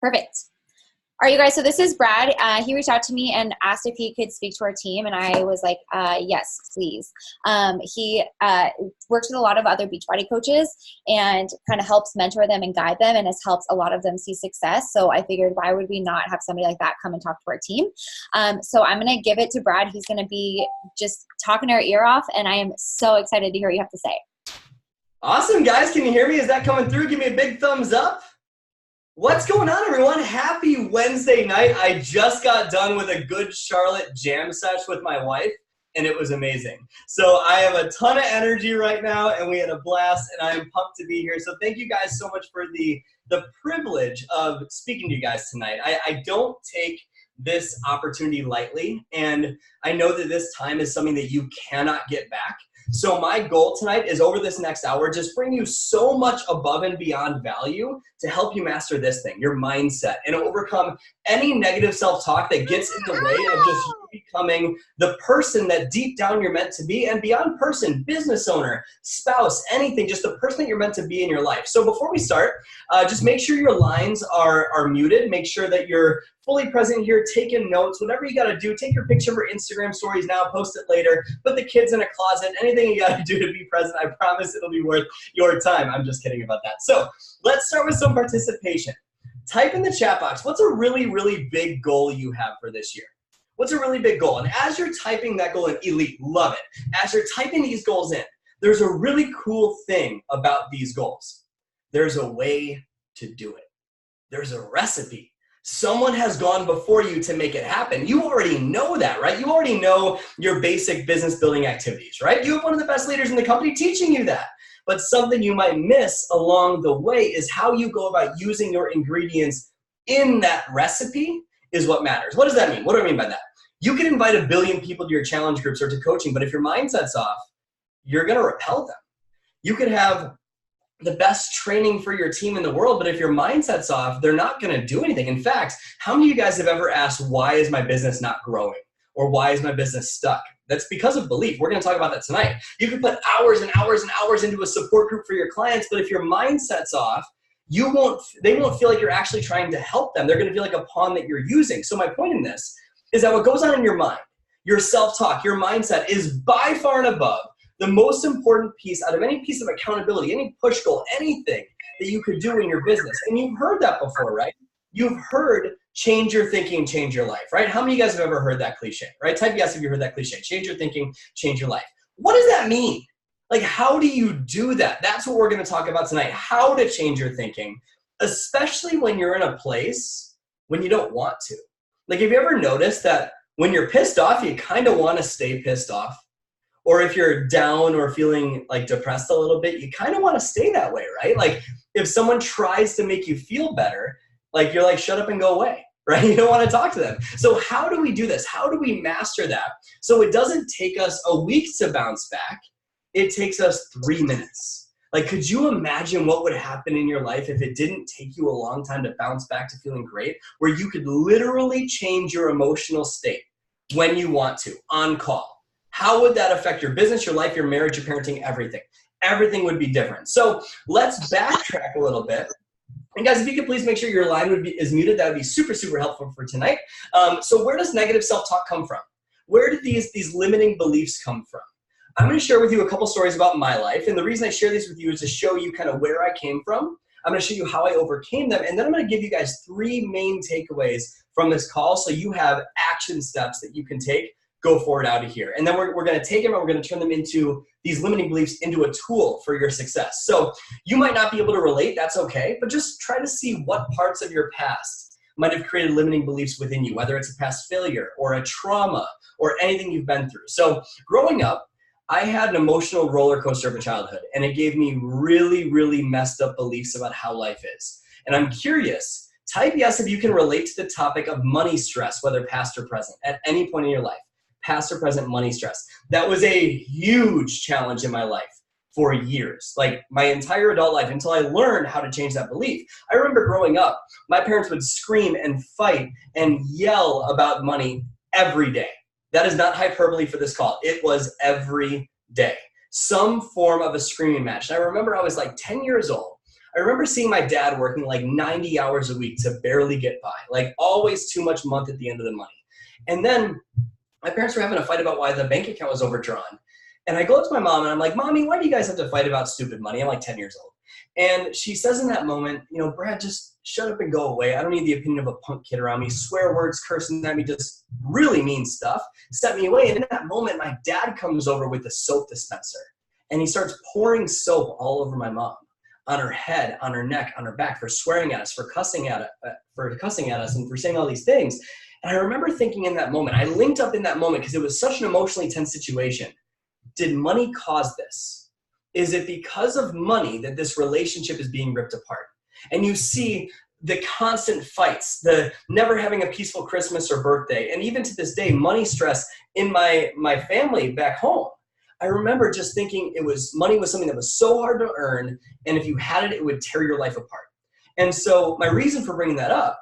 Perfect. All right, you guys, so this is Brad. He reached out to me and asked if he could speak to our team, and I was like, yes, please. He works with a lot of other Beachbody coaches and kind of helps mentor them and guide them, and has helped a lot of them see success. So I figured, why would we not have somebody like that come and talk to our team? So I'm going to give it to Brad. He's going to be just talking our ear off, and I am so excited to hear what you have to say. Awesome, guys. Can you hear me? Is that coming through? Give me a big thumbs up. What's going on, everyone? Happy Wednesday night. I just got done with a good Charlotte jam sesh with my wife, and it was amazing. So I have a ton of energy right now, and we had a blast, and I am pumped to be here. So thank you guys so much for the privilege of speaking to you guys tonight. I don't take this opportunity lightly, and I know that this time is something that you cannot get back. So my goal tonight is, over this next hour, just bring you so much above and beyond value to help you master this thing, your mindset, and overcome any negative self-talk that gets in the way of just you becoming the person that deep down you're meant to be, and beyond person, business owner, spouse, anything, just the person that you're meant to be in your life. So before we start, just make sure your lines are muted. Make sure that you're fully present here, taking notes, whatever you got to do. Take your picture for Instagram stories now, post it later, put the kids in a closet, anything you got to do to be present. I promise it'll be worth your time. I'm just kidding about that. So let's start with some participation. Type in the chat box, what's a really, really big goal you have for this year? What's a really big goal? And as you're typing that goal in, elite, love it. As you're typing these goals in, there's a really cool thing about these goals. There's a way to do it. There's a recipe. Someone has gone before you to make it happen. You already know that, right? You already know your basic business building activities, right? You have one of the best leaders in the company teaching you that. But something you might miss along the way is how you go about using your ingredients in that recipe is what matters. What does that mean? What do I mean by that? You can invite 1 billion people to your challenge groups or to coaching, but if your mindset's off, you're going to repel them. You could have the best training for your team in the world, but if your mindset's off, they're not going to do anything. In fact, how many of you guys have ever asked, why is my business not growing? Or why is my business stuck? That's because of belief. We're going to talk about that tonight. You can put hours and hours and hours into a support group for your clients, but if your mindset's off, they won't feel like you're actually trying to help them. They're going to feel like a pawn that you're using. So my point in this is that what goes on in your mind, your self-talk, your mindset is by far and above the most important piece out of any piece of accountability, any push goal, anything that you could do in your business. And you've heard that before, right? You've heard change your thinking, change your life, right? How many of you guys have ever heard that cliche, right? Type yes if you heard that cliche. Change your thinking, change your life. What does that mean? Like, how do you do that? That's what we're going to talk about tonight, how to change your thinking, especially when you're in a place when you don't want to. Like, have you ever noticed that when you're pissed off, you kind of want to stay pissed off? Or if you're down or feeling like depressed a little bit, you kind of want to stay that way, right? Like, if someone tries to make you feel better, like, you're like, shut up and go away, right? You don't want to talk to them. So how do we do this? How do we master that? So it doesn't take us a week to bounce back. It takes us 3 minutes. Like, could you imagine what would happen in your life if it didn't take you a long time to bounce back to feeling great, where you could literally change your emotional state when you want to, on call? How would that affect your business, your life, your marriage, your parenting, everything? Everything would be different. So let's backtrack a little bit. And guys, if you could please make sure your line is muted, that would be super, super helpful for tonight. So where does negative self-talk come from? Where did these limiting beliefs come from? I'm going to share with you a couple stories about my life. And the reason I share these with you is to show you kind of where I came from. I'm going to show you how I overcame them. And then I'm going to give you guys 3 main takeaways from this call, so you have action steps that you can take. Go forward out of here. And then we're going to take them and we're going to turn them into these limiting beliefs into a tool for your success. So you might not be able to relate. That's okay. But just try to see what parts of your past might have created limiting beliefs within you, whether it's a past failure or a trauma or anything you've been through. So growing up, I had an emotional roller coaster of a childhood, and it gave me really, really messed up beliefs about how life is. And I'm curious, type yes if you can relate to the topic of money stress, whether past or present, at any point in your life. Past or present money stress. That was a huge challenge in my life for years, like my entire adult life, until I learned how to change that belief. I remember growing up, my parents would scream and fight and yell about money every day. That is not hyperbole for this call. It was every day. Some form of a screaming match. And I remember I was like 10 years old. I remember seeing my dad working like 90 hours a week to barely get by, like always too much month at the end of the money. And then my parents were having a fight about why the bank account was overdrawn. And I go up to my mom and I'm like, Mommy, why do you guys have to fight about stupid money? I'm like 10 years old. And she says in that moment, you know, Brad, just shut up and go away. I don't need the opinion of a punk kid around me. Swear words, cursing at me, just really mean stuff. Set me away. And in that moment, my dad comes over with the soap dispenser. And he starts pouring soap all over my mom, on her head, on her neck, on her back, for swearing at us, for cussing at us, and for saying all these things. And I remember thinking in that moment, I linked up in that moment because it was such an emotionally tense situation. Did money cause this? Is it because of money that this relationship is being ripped apart? And you see the constant fights, the never having a peaceful Christmas or birthday, and even to this day, money stress in my family back home. I remember just thinking money was something that was so hard to earn, and if you had it, it would tear your life apart. And so my reason for bringing that up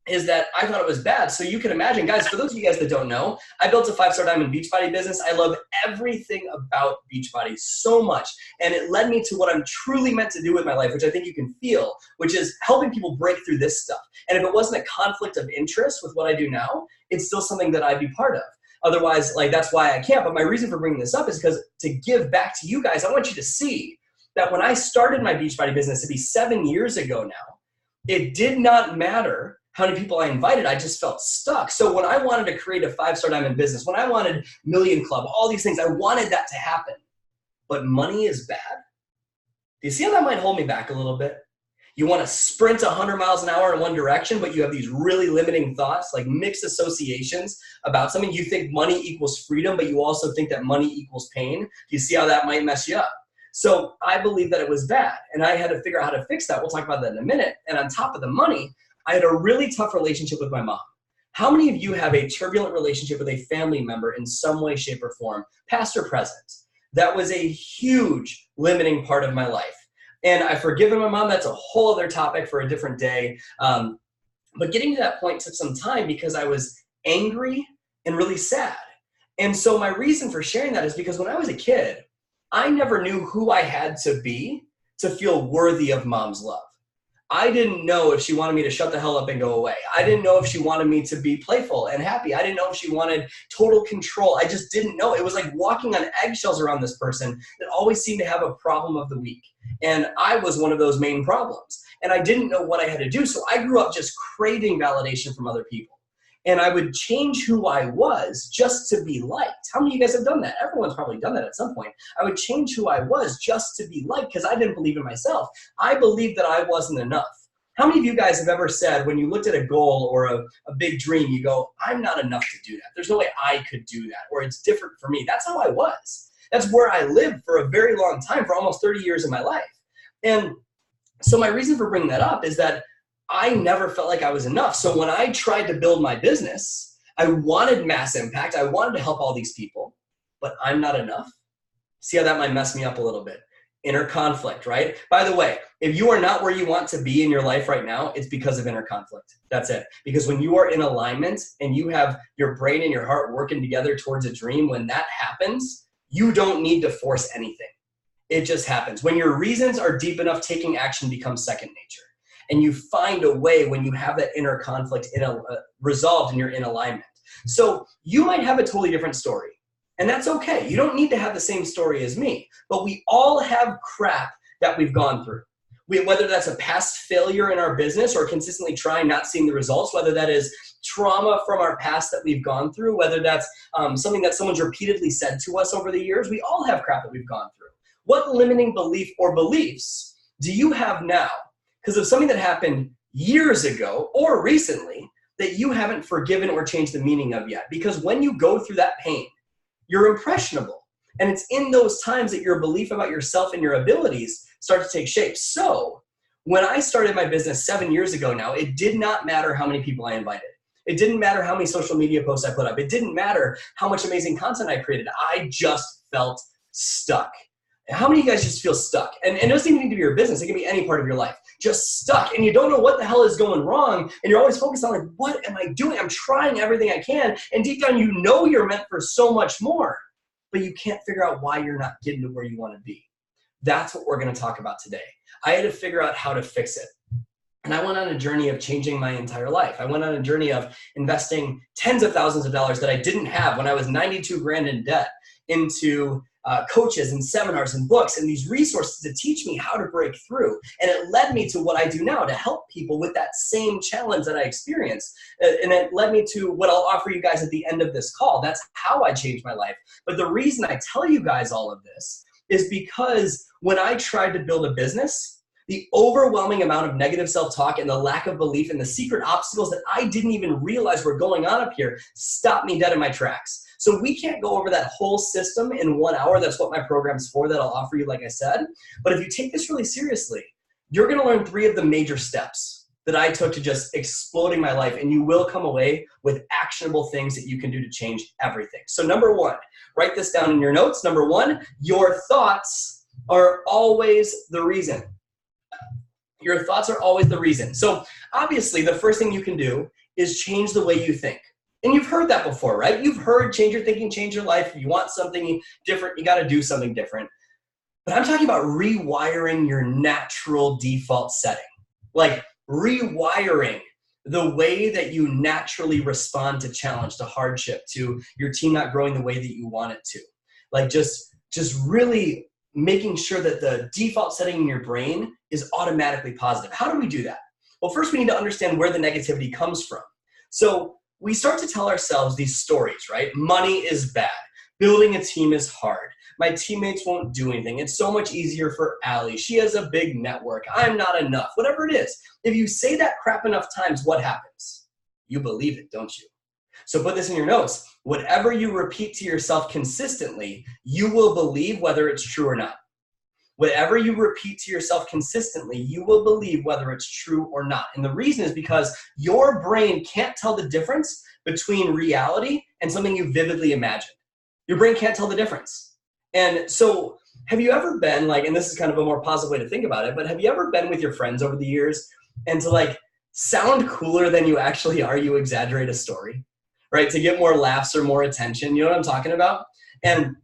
is that I thought it was bad. So you can imagine, guys, for those of you guys that don't know, I built a 5-star diamond Beachbody business. I love everything about Beachbody so much. And it led me to what I'm truly meant to do with my life, which I think you can feel, which is helping people break through this stuff. And if it wasn't a conflict of interest with what I do now, it's still something that I'd be part of. Otherwise, like, that's why I can't. But my reason for bringing this up is because to give back to you guys, I want you to see that when I started my Beachbody business, to be 7 years ago now, it did not matter how many people I invited, I just felt stuck. So when I wanted to create a 5-star diamond business, when I wanted Million Club, all these things, I wanted that to happen. But money is bad. Do you see how that might hold me back a little bit? You want to sprint 100 miles an hour in one direction, but you have these really limiting thoughts, like mixed associations about something. You think money equals freedom, but you also think that money equals pain. Do you see how that might mess you up? So I believe that it was bad, and I had to figure out how to fix that. We'll talk about that in a minute. And on top of the money, I had a really tough relationship with my mom. How many of you have a turbulent relationship with a family member in some way, shape, or form, past or present? That was a huge limiting part of my life. And I've forgiven my mom. That's a whole other topic for a different day. But getting to that point took some time because I was angry and really sad. And so my reason for sharing that is because when I was a kid, I never knew who I had to be to feel worthy of mom's love. I didn't know if she wanted me to shut the hell up and go away. I didn't know if she wanted me to be playful and happy. I didn't know if she wanted total control. I just didn't know. It was like walking on eggshells around this person that always seemed to have a problem of the week. And I was one of those main problems. And I didn't know what I had to do. So I grew up just craving validation from other people. And I would change who I was just to be liked. How many of you guys have done that? Everyone's probably done that at some point. I would change who I was just to be liked because I didn't believe in myself. I believed that I wasn't enough. How many of you guys have ever said when you looked at a goal or a big dream, you go, I'm not enough to do that. There's no way I could do that, or it's different for me. That's how I was. That's where I lived for a very long time, for almost 30 years of my life. And so my reason for bringing that up is that I never felt like I was enough. So when I tried to build my business, I wanted mass impact. I wanted to help all these people, but I'm not enough. See how that might mess me up a little bit? Inner conflict, right? By the way, if you are not where you want to be in your life right now, it's because of inner conflict. That's it. Because when you are in alignment and you have your brain and your heart working together towards a dream, when that happens, you don't need to force anything. It just happens. When your reasons are deep enough, taking action becomes second nature. And you find a way when you have that inner conflict resolved and you're in alignment. So you might have a totally different story, and that's okay. You don't need to have the same story as me, but we all have crap that we've gone through. Whether that's a past failure in our business or consistently trying, not seeing the results, whether that is trauma from our past that we've gone through, whether that's something that someone's repeatedly said to us over the years, we all have crap that we've gone through. What limiting belief or beliefs do you have now because of something that happened years ago or recently that you haven't forgiven or changed the meaning of yet? Because when you go through that pain, you're impressionable. And it's in those times that your belief about yourself and your abilities start to take shape. So when I started my business 7 years ago now, it did not matter how many people I invited. It didn't matter how many social media posts I put up. It didn't matter how much amazing content I created. I just felt stuck. How many of you guys just feel stuck? And it doesn't even need to be your business. It can be any part of your life. Just stuck. And you don't know what the hell is going wrong. And you're always focused on like, what am I doing? I'm trying everything I can. And deep down, you know you're meant for so much more. But you can't figure out why you're not getting to where you want to be. That's what we're going to talk about today. I had to figure out how to fix it. And I went on a journey of changing my entire life. I went on a journey of investing tens of thousands of dollars that I didn't have when I was 92 grand in debt into coaches and seminars and books and these resources to teach me how to break through. And it led me to what I do now, to help people with that same challenge that I experienced. And it led me to what I'll offer you guys at the end of this call. That's how I changed my life. But the reason I tell you guys all of this is because when I tried to build a business, the overwhelming amount of negative self-talk and the lack of belief and the secret obstacles that I didn't even realize were going on up here stopped me dead in my tracks. So we can't go over that whole system in 1 hour. That's what my program's for, that I'll offer you, like I said. But if you take this really seriously, you're going to learn 3 of the major steps that I took to just exploding my life, and you will come away with actionable things that you can do to change everything. So number 1, write this down in your notes. Number 1, your thoughts are always the reason. Your thoughts are always the reason. So obviously the first thing you can do is change the way you think. And you've heard that before, right? You've heard change your thinking, change your life. If you want something different, you got to do something different. But I'm talking about rewiring your natural default setting. Like rewiring the way that you naturally respond to challenge, to hardship, to your team not growing the way that you want it to. Like just really making sure that the default setting in your brain is automatically positive. How do we do that? Well, first we need to understand where the negativity comes from. So we start to tell ourselves these stories, right? Money is bad. Building a team is hard. My teammates won't do anything. It's so much easier for Allie. She has a big network. I'm not enough. Whatever it is. If you say that crap enough times, what happens? You believe it, don't you? So put this in your notes. Whatever you repeat to yourself consistently, you will believe whether it's true or not. Whatever you repeat to yourself consistently, you will believe whether it's true or not. And the reason is because your brain can't tell the difference between reality and something you vividly imagined. Your brain can't tell the difference. And so have you ever been like, and this is kind of a more positive way to think about it, but have you ever been with your friends over the years and to like sound cooler than you actually are, you exaggerate a story, right? To get more laughs or more attention. You know what I'm talking about? And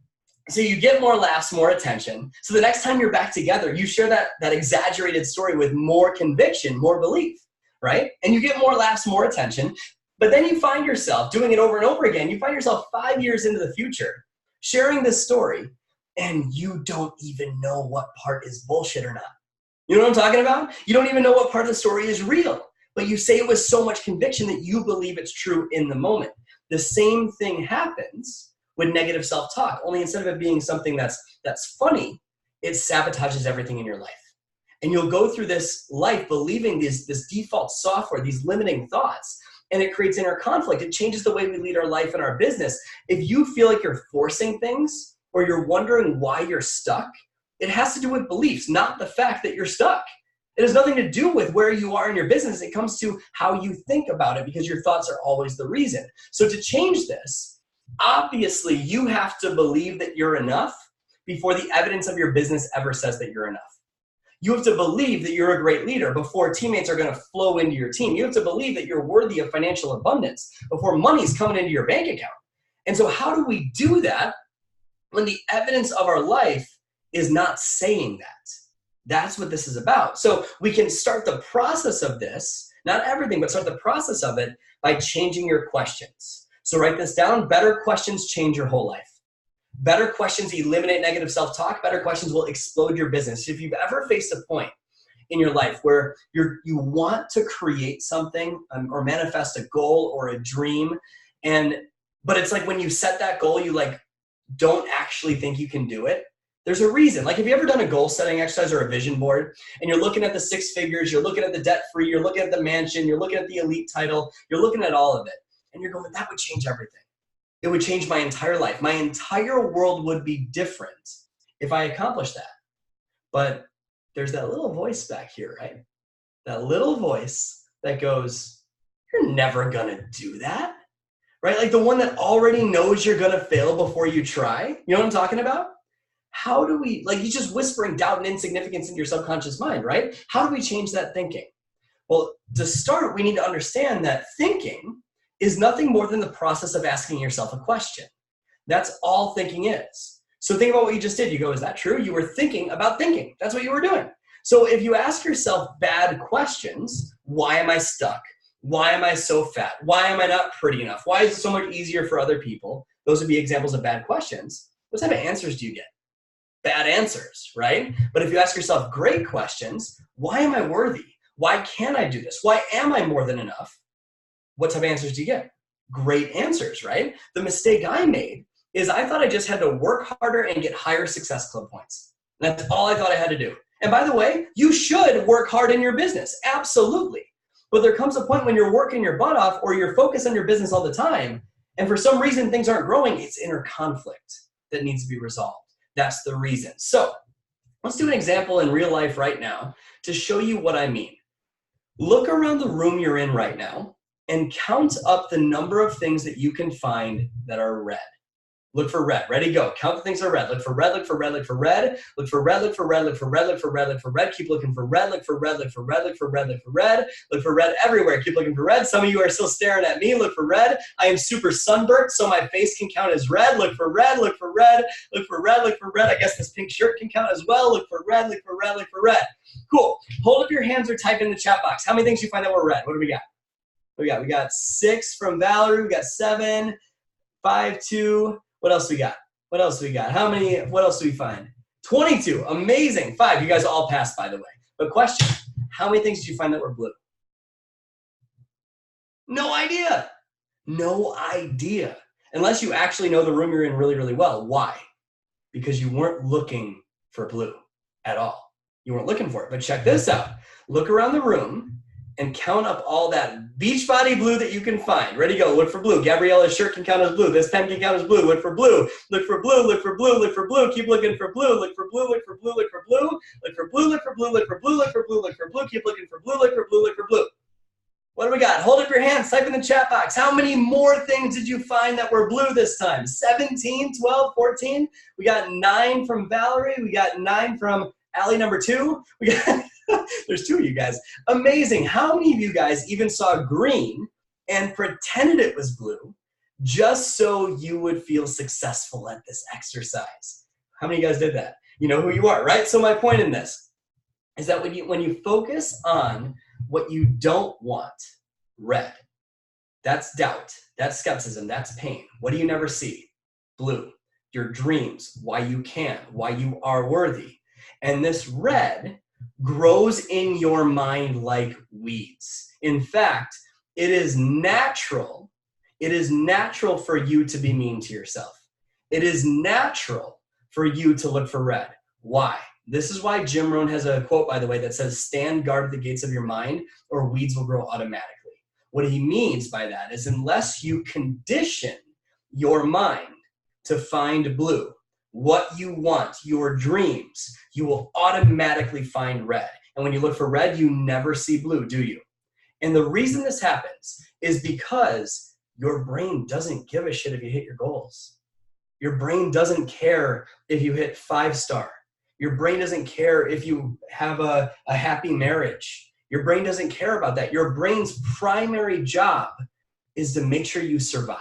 so you get more laughs, more attention. So the next time you're back together, you share that exaggerated story with more conviction, more belief, right? And you get more laughs, more attention. But then you find yourself doing it over and over again. You find yourself 5 years into the future sharing this story, and you don't even know what part is bullshit or not. You know what I'm talking about? You don't even know what part of the story is real. But you say it with so much conviction that you believe it's true in the moment. The same thing happens with negative self-talk, only instead of it being something that's funny, it sabotages everything in your life. And you'll go through this life believing this default software, these limiting thoughts, and it creates inner conflict. It changes the way we lead our life and our business. If you feel like you're forcing things or you're wondering why you're stuck, it has to do with beliefs, not the fact that you're stuck. It has nothing to do with where you are in your business. It comes to how you think about it, because your thoughts are always the reason. So to change this, obviously, you have to believe that you're enough before the evidence of your business ever says that you're enough. You have to believe that you're a great leader before teammates are going to flow into your team. You have to believe that you're worthy of financial abundance before money's coming into your bank account. And so how do we do that when the evidence of our life is not saying that? That's what this is about. So we can start the process of this, not everything, but start the process of it by changing your questions. So write this down. Better questions change your whole life. Better questions eliminate negative self-talk. Better questions will explode your business. If you've ever faced a point in your life where you want to create something or manifest a goal or a dream, but it's like when you set that goal, you like don't actually think you can do it. There's a reason. Like, have you ever done a goal setting exercise or a vision board, and you're looking at the 6 figures, you're looking at the debt free, you're looking at the mansion, you're looking at the elite title, you're looking at all of it. And you're going, that would change everything. It would change my entire life. My entire world would be different if I accomplished that. But there's that little voice back here, right? That little voice that goes, you're never going to do that, right? Like the one that already knows you're going to fail before you try. You know what I'm talking about? How do we, like, he's just whispering doubt and insignificance into your subconscious mind, right? How do we change that thinking? Well, to start, we need to understand that thinking is nothing more than the process of asking yourself a question. That's all thinking is. So think about what you just did. You go, is that true? You were thinking about thinking. That's what you were doing. So if you ask yourself bad questions, why am I stuck? Why am I so fat? Why am I not pretty enough? Why is it so much easier for other people? Those would be examples of bad questions. What type of answers do you get? Bad answers, right? But if you ask yourself great questions, why am I worthy? Why can I do this? Why am I more than enough? What type of answers do you get? Great answers, right? The mistake I made is I thought I just had to work harder and get higher Success Club points. That's all I thought I had to do. And by the way, you should work hard in your business, absolutely. But there comes a point when you're working your butt off or you're focused on your business all the time, and for some reason things aren't growing, it's inner conflict that needs to be resolved. That's the reason. So let's do an example in real life right now to show you what I mean. Look around the room you're in right now and count up the number of things that you can find that are red. Look for red. Ready, go. Count the things that are red. Look for red, look for red, look for red. Look for red, look for red, look for red, look for red, look for red. Keep looking for red, look for red, look for red, look for red, look for red. Look for red everywhere. Keep looking for red. Some of you are still staring at me. Look for red. I am super sunburnt, so my face can count as red. Look for red, look for red, look for red, look for red. I guess this pink shirt can count as well. Look for red, look for red, look for red. Cool. Hold up your hands or type in the chat box. How many things you find that were red? What do we got? What do we got? We got 6 from Valerie. We got 7, 5, 2. What else we got? What else do we got? How many, what else do we find? 22, amazing. 5, you guys all passed, by the way. But question, how many things did you find that were blue? No idea. No idea. Unless you actually know the room you're in really, really well. Why? Because you weren't looking for blue at all. You weren't looking for it. But check this out. Look around the room and count up all that Beachbody blue that you can find. Ready, go. Look for blue. Gabriella's shirt can count as blue. This pen can count as blue. Look for blue. Look for blue. Look for blue. Look for blue. Keep looking for blue. Look for blue. Look for blue. Look for blue. Look for blue. Look for blue. Look for blue. Look for blue. Look for blue. Keep looking for blue. Look for blue. Look for blue. What do we got? Hold up your hands. Type in the chat box. How many more things did you find that were blue this time? 17, 12, 14? We got 9 from Valerie. We got 9 from Allie number 2. We got there's 2 of you guys. Amazing. How many of you guys even saw green and pretended it was blue just so you would feel successful at this exercise? How many of you guys did that? You know who you are, right? So my point in this is that when you focus on what you don't want, red, that's doubt, that's skepticism, that's pain. What do you never see? Blue, your dreams, why you can, why you are worthy. And this red grows in your mind like weeds. In fact, it is natural for you to be mean to yourself. It is natural for you to look for red. Why? This is why Jim Rohn has a quote, by the way, that says, stand guard at the gates of your mind or weeds will grow automatically. What he means by that is unless you condition your mind to find blue, what you want, your dreams, you will automatically find red. And when you look for red, you never see blue, do you? And the reason this happens is because your brain doesn't give a shit if you hit your goals. Your brain doesn't care if you hit 5-star. Your brain doesn't care if you have a happy marriage. Your brain doesn't care about that. Your brain's primary job is to make sure you survive.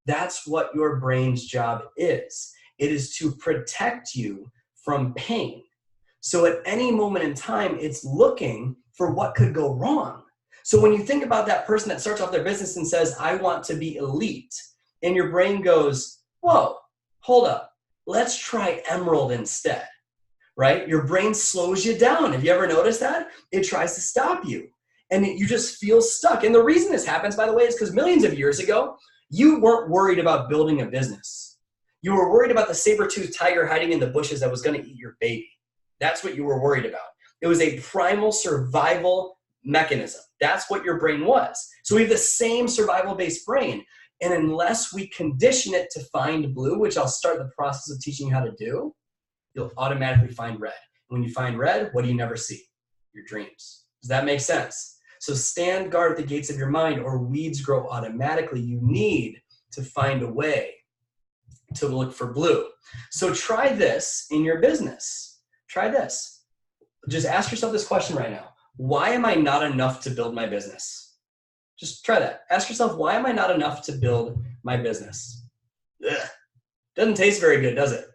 That's what your brain's job is. It is to protect you from pain. So at any moment in time, it's looking for what could go wrong. So when you think about that person that starts off their business and says, I want to be elite, and your brain goes, whoa, hold up, let's try emerald instead, right? Your brain slows you down. Have you ever noticed that? It tries to stop you, and you just feel stuck. And the reason this happens, by the way, is because millions of years ago, you weren't worried about building a business. You were worried about the saber-toothed tiger hiding in the bushes that was going to eat your baby. That's what you were worried about. It was a primal survival mechanism. That's what your brain was. So we have the same survival-based brain. And unless we condition it to find blue, which I'll start the process of teaching you how to do, you'll automatically find red. When you find red, what do you never see? Your dreams. Does that make sense? So stand guard at the gates of your mind or weeds grow automatically. You need to find a way to look for blue. So try this in your business. Try this. Just ask yourself this question right now. Why am I not enough to build my business? Just try that. Ask yourself, why am I not enough to build my business? Ugh. Doesn't taste very good, does it?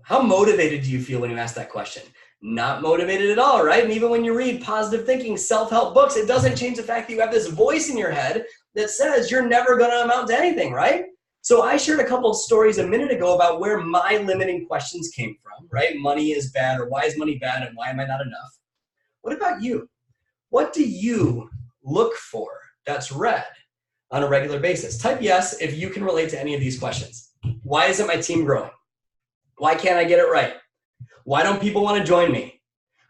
How motivated do you feel when you ask that question? Not motivated at all, right? And even when you read positive thinking, self-help books, it doesn't change the fact that you have this voice in your head that says you're never going to amount to anything, right? So I shared a couple of stories a minute ago about where my limiting questions came from, right? Money is bad, or why is money bad, and why am I not enough? What about you? What do you look for that's red on a regular basis? Type yes if you can relate to any of these questions. Why isn't my team growing? Why can't I get it right? Why don't people want to join me?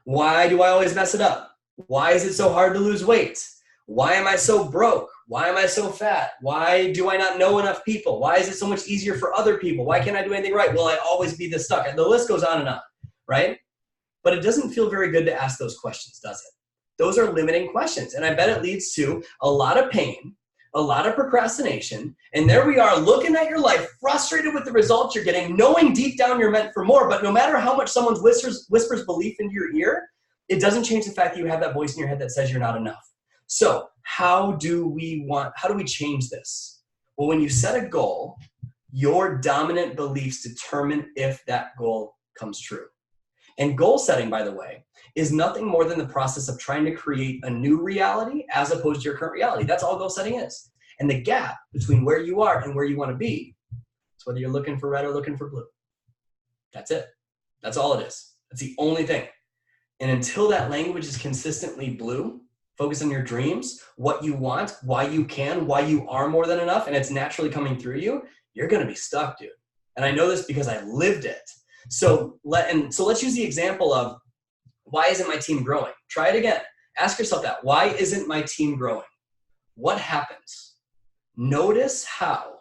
Why do I always mess it up? Why is it so hard to lose weight? Why am I so broke? Why am I so fat? Why do I not know enough people? Why is it so much easier for other people? Why can't I do anything right? Will I always be this stuck? And the list goes on, right? But it doesn't feel very good to ask those questions, does it? Those are limiting questions. And I bet it leads to a lot of pain, a lot of procrastination. And there we are looking at your life, frustrated with the results you're getting, knowing deep down you're meant for more. But no matter how much someone whispers belief into your ear, it doesn't change the fact that you have that voice in your head that says you're not enough. So how do we change this? Well, when you set a goal, your dominant beliefs determine if that goal comes true. And goal setting, by the way, is nothing more than the process of trying to create a new reality as opposed to your current reality. That's all goal setting is. And the gap between where you are and where you want to be is whether you're looking for red or looking for blue. That's it. That's all it is. That's the only thing. And until that language is consistently blue, focus on your dreams, what you want, why you can, why you are more than enough, and it's naturally coming through you, you're going to be stuck, dude. And I know this because I lived it. So let's use the example of, why isn't my team growing? Try it again. Ask yourself that. Why isn't my team growing? What happens? Notice how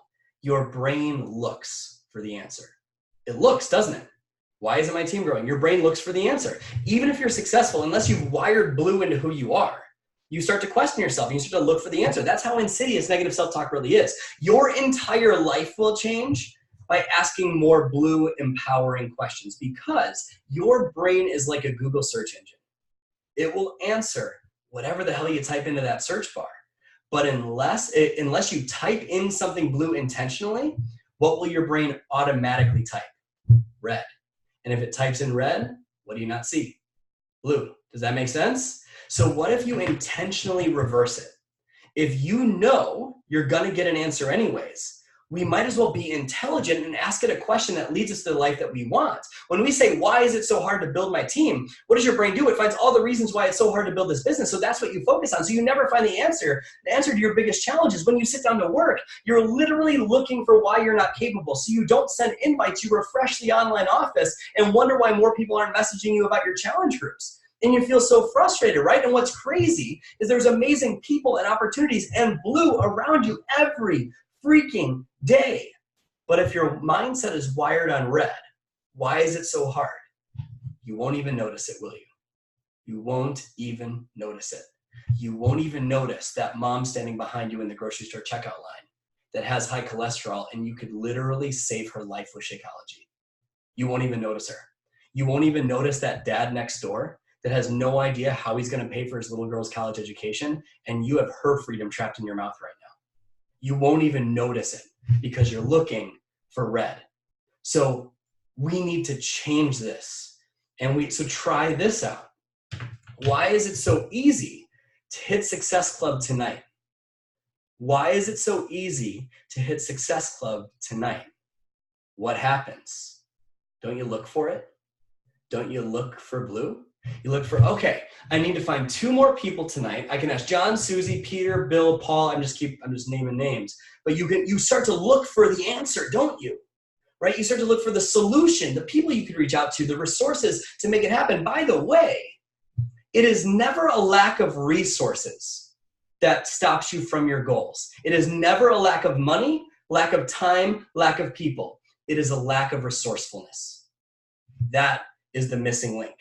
your brain looks for the answer. It looks, doesn't it? Why isn't my team growing? Your brain looks for the answer. Even if you're successful, unless you've wired blue into who you are, you start to question yourself and you start to look for the answer. That's how insidious negative self-talk really is. Your entire life will change by asking more blue, empowering questions, because your brain is like a Google search engine. It will answer whatever the hell you type into that search bar. But unless you type in something blue intentionally, what will your brain automatically type? Red. And if it types in red, what do you not see? Blue. Does that make sense? So what if you intentionally reverse it? If you know you're gonna get an answer anyways, we might as well be intelligent and ask it a question that leads us to the life that we want. When we say, why is it so hard to build my team? What does your brain do? It finds all the reasons why it's so hard to build this business. So that's what you focus on. So you never find the answer. The answer to your biggest challenge is when you sit down to work, you're literally looking for why you're not capable. So you don't send invites, you refresh the online office and wonder why more people aren't messaging you about your challenge groups. And you feel so frustrated, right? And what's crazy is there's amazing people and opportunities and blue around you every freaking day. But if your mindset is wired on red, why is it so hard? You won't even notice it, will you? You won't even notice it. You won't even notice that mom standing behind you in the grocery store checkout line that has high cholesterol and you could literally save her life with Shakeology. You won't even notice her. You won't even notice that dad next door that has no idea how he's going to pay for his little girl's college education, and you have her freedom trapped in your mouth right now. You won't even notice it because you're looking for red. So we need to change this. So try this out. Why is it so easy to hit Success Club tonight? Why is it so easy to hit Success Club tonight? What happens? Don't you look for it? Don't you look for blue? You look for, okay, I need to find 2 more people tonight. I can ask John, Susie, Peter, Bill, Paul. I'm just naming names. But you start to look for the answer, don't you? Right? You start to look for the solution, the people you could reach out to, the resources to make it happen. By the way, it is never a lack of resources that stops you from your goals. It is never a lack of money, lack of time, lack of people. It is a lack of resourcefulness. That is the missing link.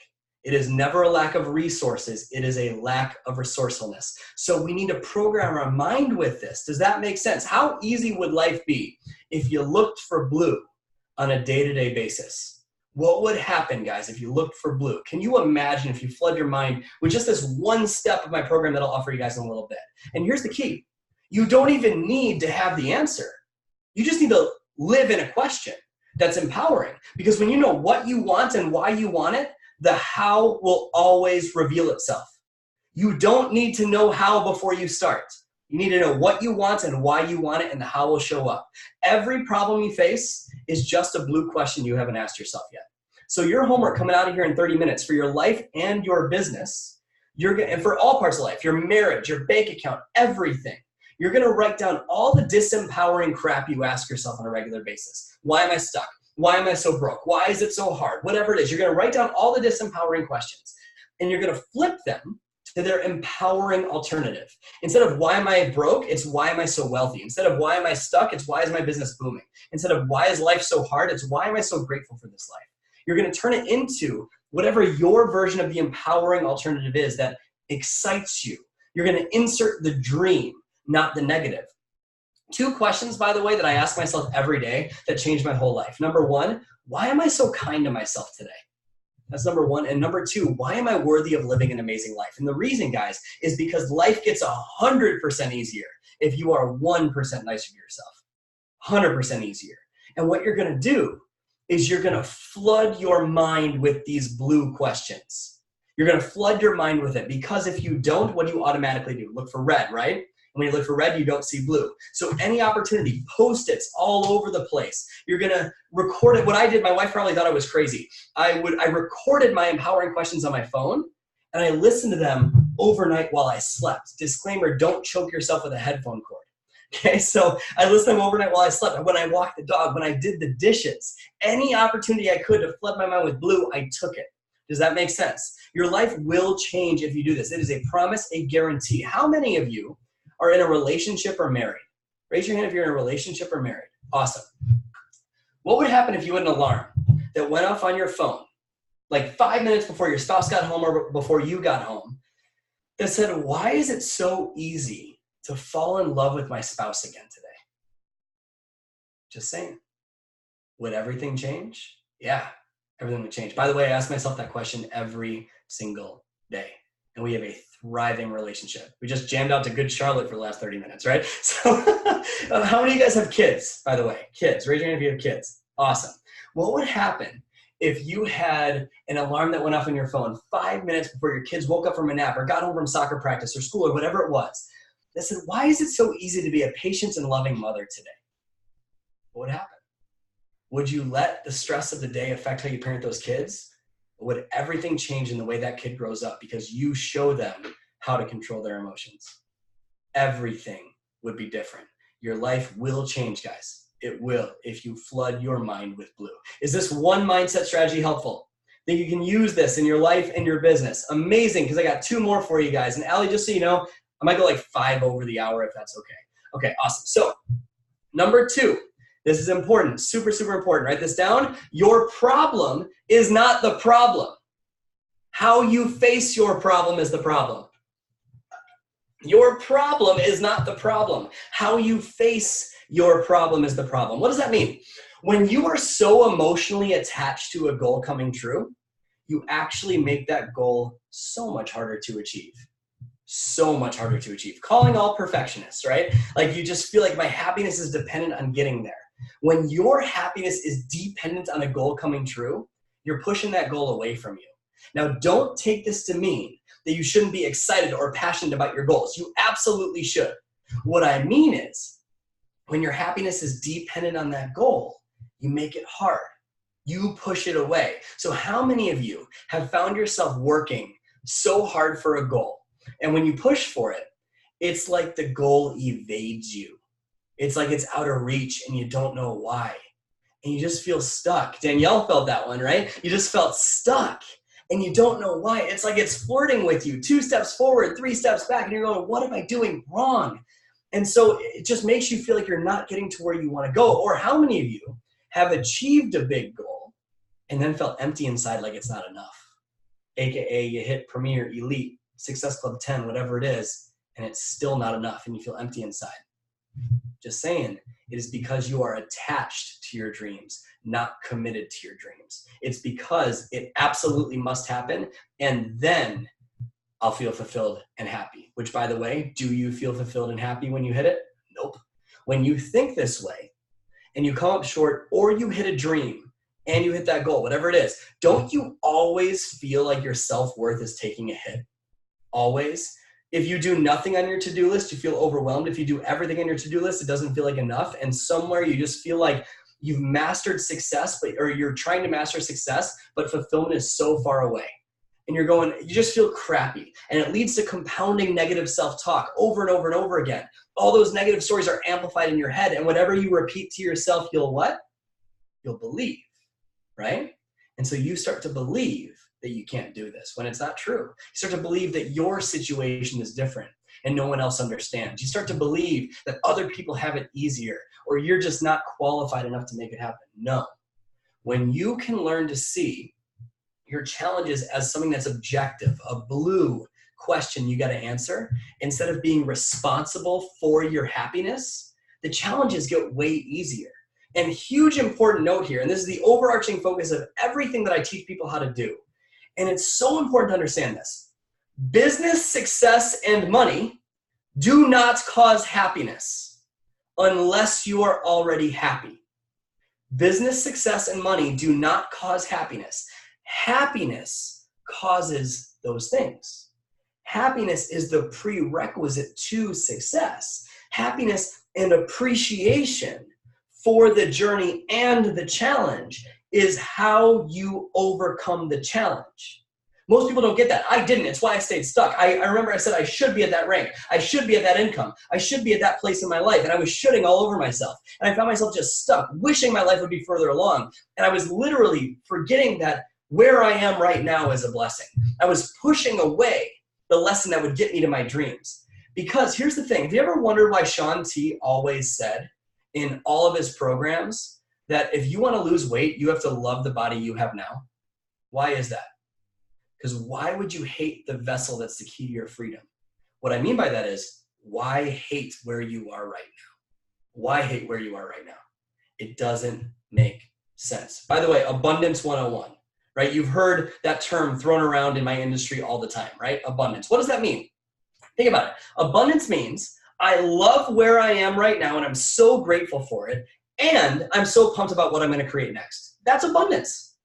It is never a lack of resources. It is a lack of resourcefulness. So we need to program our mind with this. Does that make sense? How easy would life be if you looked for blue on a day-to-day basis? What would happen, guys, if you looked for blue? Can you imagine if you flood your mind with just this one step of my program that I'll offer you guys in a little bit? And here's the key. You don't even need to have the answer. You just need to live in a question. that's empowering. Because when you know what you want and why you want it, the how will always reveal itself. You don't need to know how before you start. You need to know what you want and why you want it, and the how will show up. Every problem you face is just a blue question you haven't asked yourself yet. So your homework coming out of here in 30 minutes for your life and your business, and for all parts of life, your marriage, your bank account, everything, you're gonna write down all the disempowering crap you ask yourself on a regular basis. Why am I stuck? Why am I so broke? Why is it so hard? Whatever it is, you're gonna write down all the disempowering questions, and you're gonna flip them to their empowering alternative. Instead of why am I broke, it's why am I so wealthy. Instead of why am I stuck, it's why is my business booming. Instead of why is life so hard, it's why am I so grateful for this life. You're gonna turn it into whatever your version of the empowering alternative is that excites you. You're gonna insert the dream, not the negative. 2 questions, by the way, that I ask myself every day that changed my whole life. Number 1, why am I so kind to myself today? That's number 1. And number 2, why am I worthy of living an amazing life? And the reason, guys, is because life gets 100% easier if you are 1% nicer to yourself. 100% easier. And what you're gonna do is you're gonna flood your mind with these blue questions. You're gonna flood your mind with it, because if you don't, what do you automatically do? Look for red, right? When you look for red, you don't see blue. So any opportunity, Post-its all over the place. You're gonna record it. What I did, my wife probably thought I was crazy. I recorded my empowering questions on my phone, and I listened to them overnight while I slept. Disclaimer, don't choke yourself with a headphone cord. Okay, so I listened to them overnight while I slept. When I walked the dog, when I did the dishes, any opportunity I could to flood my mind with blue, I took it. Does that make sense? Your life will change if you do this. It is a promise, a guarantee. How many of you are in a relationship or married? Raise your hand if you're in a relationship or married. Awesome. What would happen if you had an alarm that went off on your phone, like 5 minutes before your spouse got home or before you got home, that said, why is it so easy to fall in love with my spouse again today? Just saying. Would everything change? Yeah, everything would change. By the way, I ask myself that question every single day. And we have a thriving relationship. We just jammed out to Good Charlotte for the last 30 minutes, right? So how many of you guys have kids, by the way? Kids, raise your hand if you have kids. Awesome. What would happen if you had an alarm that went off on your phone 5 minutes before your kids woke up from a nap or got home from soccer practice or school or whatever it was, that said, why is it so easy to be a patient and loving mother today? What would happen? Would you let the stress of the day affect how you parent those kids? Or would everything change in the way that kid grows up because you show them how to control their emotions? Everything would be different. Your life will change, guys. It will, if you flood your mind with blue. Is this one mindset strategy helpful? Think you can use this in your life and your business? Amazing, because I got 2 more for you guys. And Allie, just so you know, I might go like 5 over the hour if that's okay. Okay, awesome. So, number 2. This is important, super, super important. Write this down. Your problem is not the problem. How you face your problem is the problem. Your problem is not the problem. How you face your problem is the problem. What does that mean? When you are so emotionally attached to a goal coming true, you actually make that goal so much harder to achieve. So much harder to achieve. Calling all perfectionists, right? Like you just feel like my happiness is dependent on getting there. When your happiness is dependent on a goal coming true, you're pushing that goal away from you. Now, don't take this to mean that you shouldn't be excited or passionate about your goals. You absolutely should. What I mean is, when your happiness is dependent on that goal, you make it hard. You push it away. So how many of you have found yourself working so hard for a goal, and when you push for it, it's like the goal evades you? It's like it's out of reach and you don't know why. And you just feel stuck. Danielle felt that one, right? You just felt stuck and you don't know why. It's like it's flirting with you. 2 steps forward, 3 steps back, and you're going, what am I doing wrong? And so it just makes you feel like you're not getting to where you want to go. Or how many of you have achieved a big goal and then felt empty inside, like it's not enough? AKA you hit Premier, Elite, Success Club 10, whatever it is, and it's still not enough and you feel empty inside. Just saying, it is because you are attached to your dreams, not committed to your dreams. It's because it absolutely must happen, and then I'll feel fulfilled and happy. Which, by the way, do you feel fulfilled and happy when you hit it? Nope. When you think this way, and you come up short, or you hit a dream and you hit that goal, whatever it is, don't you always feel like your self-worth is taking a hit? Always. If you do nothing on your to-do list, you feel overwhelmed. If you do everything on your to-do list, it doesn't feel like enough. And somewhere you just feel like you've mastered success, or you're trying to master success, but fulfillment is so far away. And you just feel crappy. And it leads to compounding negative self-talk over and over and over again. All those negative stories are amplified in your head. And whatever you repeat to yourself, you'll what? You'll believe, right? And so you start to believe that you can't do this when it's not true. You start to believe that your situation is different and no one else understands. You start to believe that other people have it easier, or you're just not qualified enough to make it happen. No. When you can learn to see your challenges as something that's objective, a blue question you got to answer, instead of being responsible for your happiness, the challenges get way easier. And huge important note here, and this is the overarching focus of everything that I teach people how to do. And it's so important to understand this. Business, success, and money do not cause happiness unless you are already happy. Business, success, and money do not cause happiness. Happiness causes those things. Happiness is the prerequisite to success. Happiness and appreciation for the journey and the challenge is how you overcome the challenge. Most people don't get that. I didn't. It's why I stayed stuck. I remember I said I should be at that rank. I should be at that income. I should be at that place in my life. And I was shooting all over myself. And I found myself just stuck, wishing my life would be further along. And I was literally forgetting that where I am right now is a blessing. I was pushing away the lesson that would get me to my dreams. Because here's the thing. Have you ever wondered why Shaun T always said in all of his programs that if you want to lose weight, you have to love the body you have now? Why is that? Because why would you hate the vessel that's the key to your freedom? What I mean by that is, why hate where you are right now? Why hate where you are right now? It doesn't make sense. By the way, abundance 101, right? You've heard that term thrown around in my industry all the time, right? Abundance. What does that mean? Think about it. Abundance means I love where I am right now and I'm so grateful for it, and I'm so pumped about what I'm going to create next. That's abundance.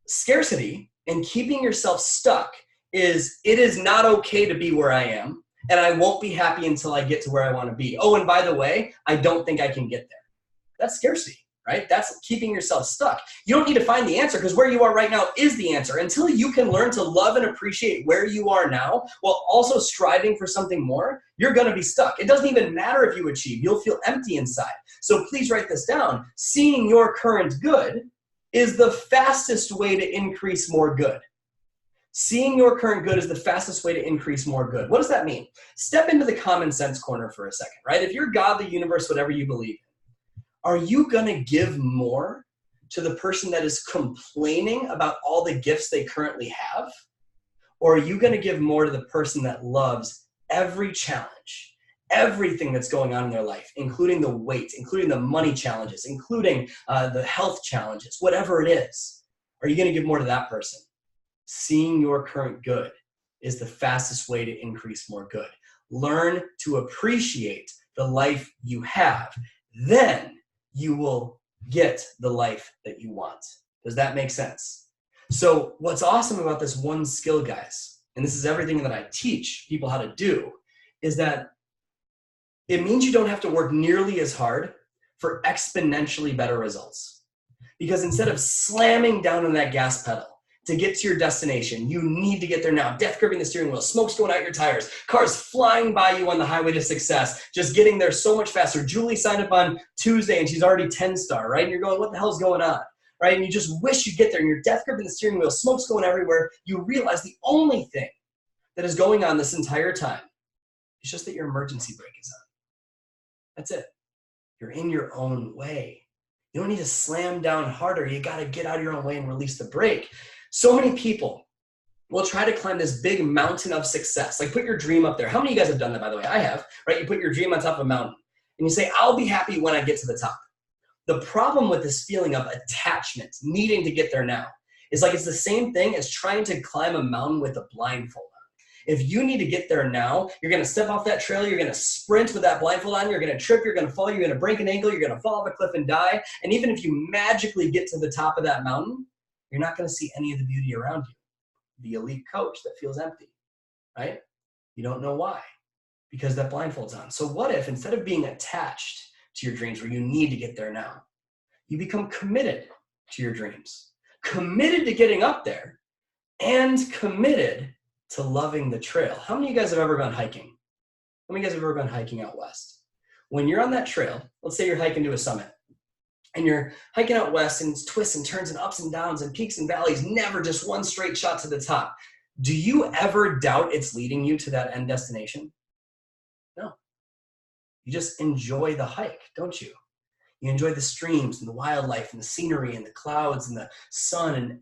Scarcity and keeping yourself stuck is, it is not okay to be where I am, and I won't be happy until I get to where I want to be. Oh, and by the way, I don't think I can get there. That's scarcity, right? That's keeping yourself stuck. You don't need to find the answer, because where you are right now is the answer. Until you can learn to love and appreciate where you are now while also striving for something more, you're going to be stuck. It doesn't even matter if you achieve. You'll feel empty inside. So please write this down. Seeing your current good is the fastest way to increase more good. Seeing your current good is the fastest way to increase more good. What does that mean? Step into the common sense corner for a second, right? If you're God, the universe, whatever you believe in, are you going to give more to the person that is complaining about all the gifts they currently have? Or are you going to give more to the person that loves every challenge, everything that's going on in their life, including the weight, including the money challenges, including the health challenges, whatever it is? Are you going to give more to that person? Seeing your current good is the fastest way to increase more good. Learn to appreciate the life you have. Then you will get the life that you want. Does that make sense? So what's awesome about this one skill, guys, and this is everything that I teach people how to do, is that it means you don't have to work nearly as hard for exponentially better results. Because instead of slamming down on that gas pedal to get to your destination, you need to get there now. Death gripping the steering wheel, smoke's going out your tires, cars flying by you on the highway to success, just getting there so much faster. Julie signed up on Tuesday and she's already 10-star, right? And you're going, what the hell's going on? Right? And you just wish you'd get there and you're death gripping the steering wheel, smoke's going everywhere. You realize the only thing that is going on this entire time is just that your emergency brake is on. That's it. You're in your own way. You don't need to slam down harder. You got to get out of your own way and release the brake. So many people will try to climb this big mountain of success. Like, put your dream up there. How many of you guys have done that, by the way? I have, right? You put your dream on top of a mountain and you say, I'll be happy when I get to the top. The problem with this feeling of attachment, needing to get there now, is like it's the same thing as trying to climb a mountain with a blindfold on. If you need to get there now, you're going to step off that trail, you're going to sprint with that blindfold on, you're going to trip, you're going to fall, you're going to break an ankle, you're going to fall off a cliff and die. And even if you magically get to the top of that mountain, you're not going to see any of the beauty around you. The elite coach that feels empty, right? You don't know why, because that blindfold's on. So what if instead of being attached to your dreams where you need to get there now, you become committed to your dreams, committed to getting up there, and committed to loving the trail? How many of you guys have ever gone hiking? How many of you guys have ever gone hiking out west? When you're on that trail, let's say you're hiking to a summit, and you're hiking out west, and it's twists and turns and ups and downs and peaks and valleys, never just one straight shot to the top. Do you ever doubt it's leading you to that end destination? No. You just enjoy the hike, don't you? You enjoy the streams and the wildlife and the scenery and the clouds and the sun and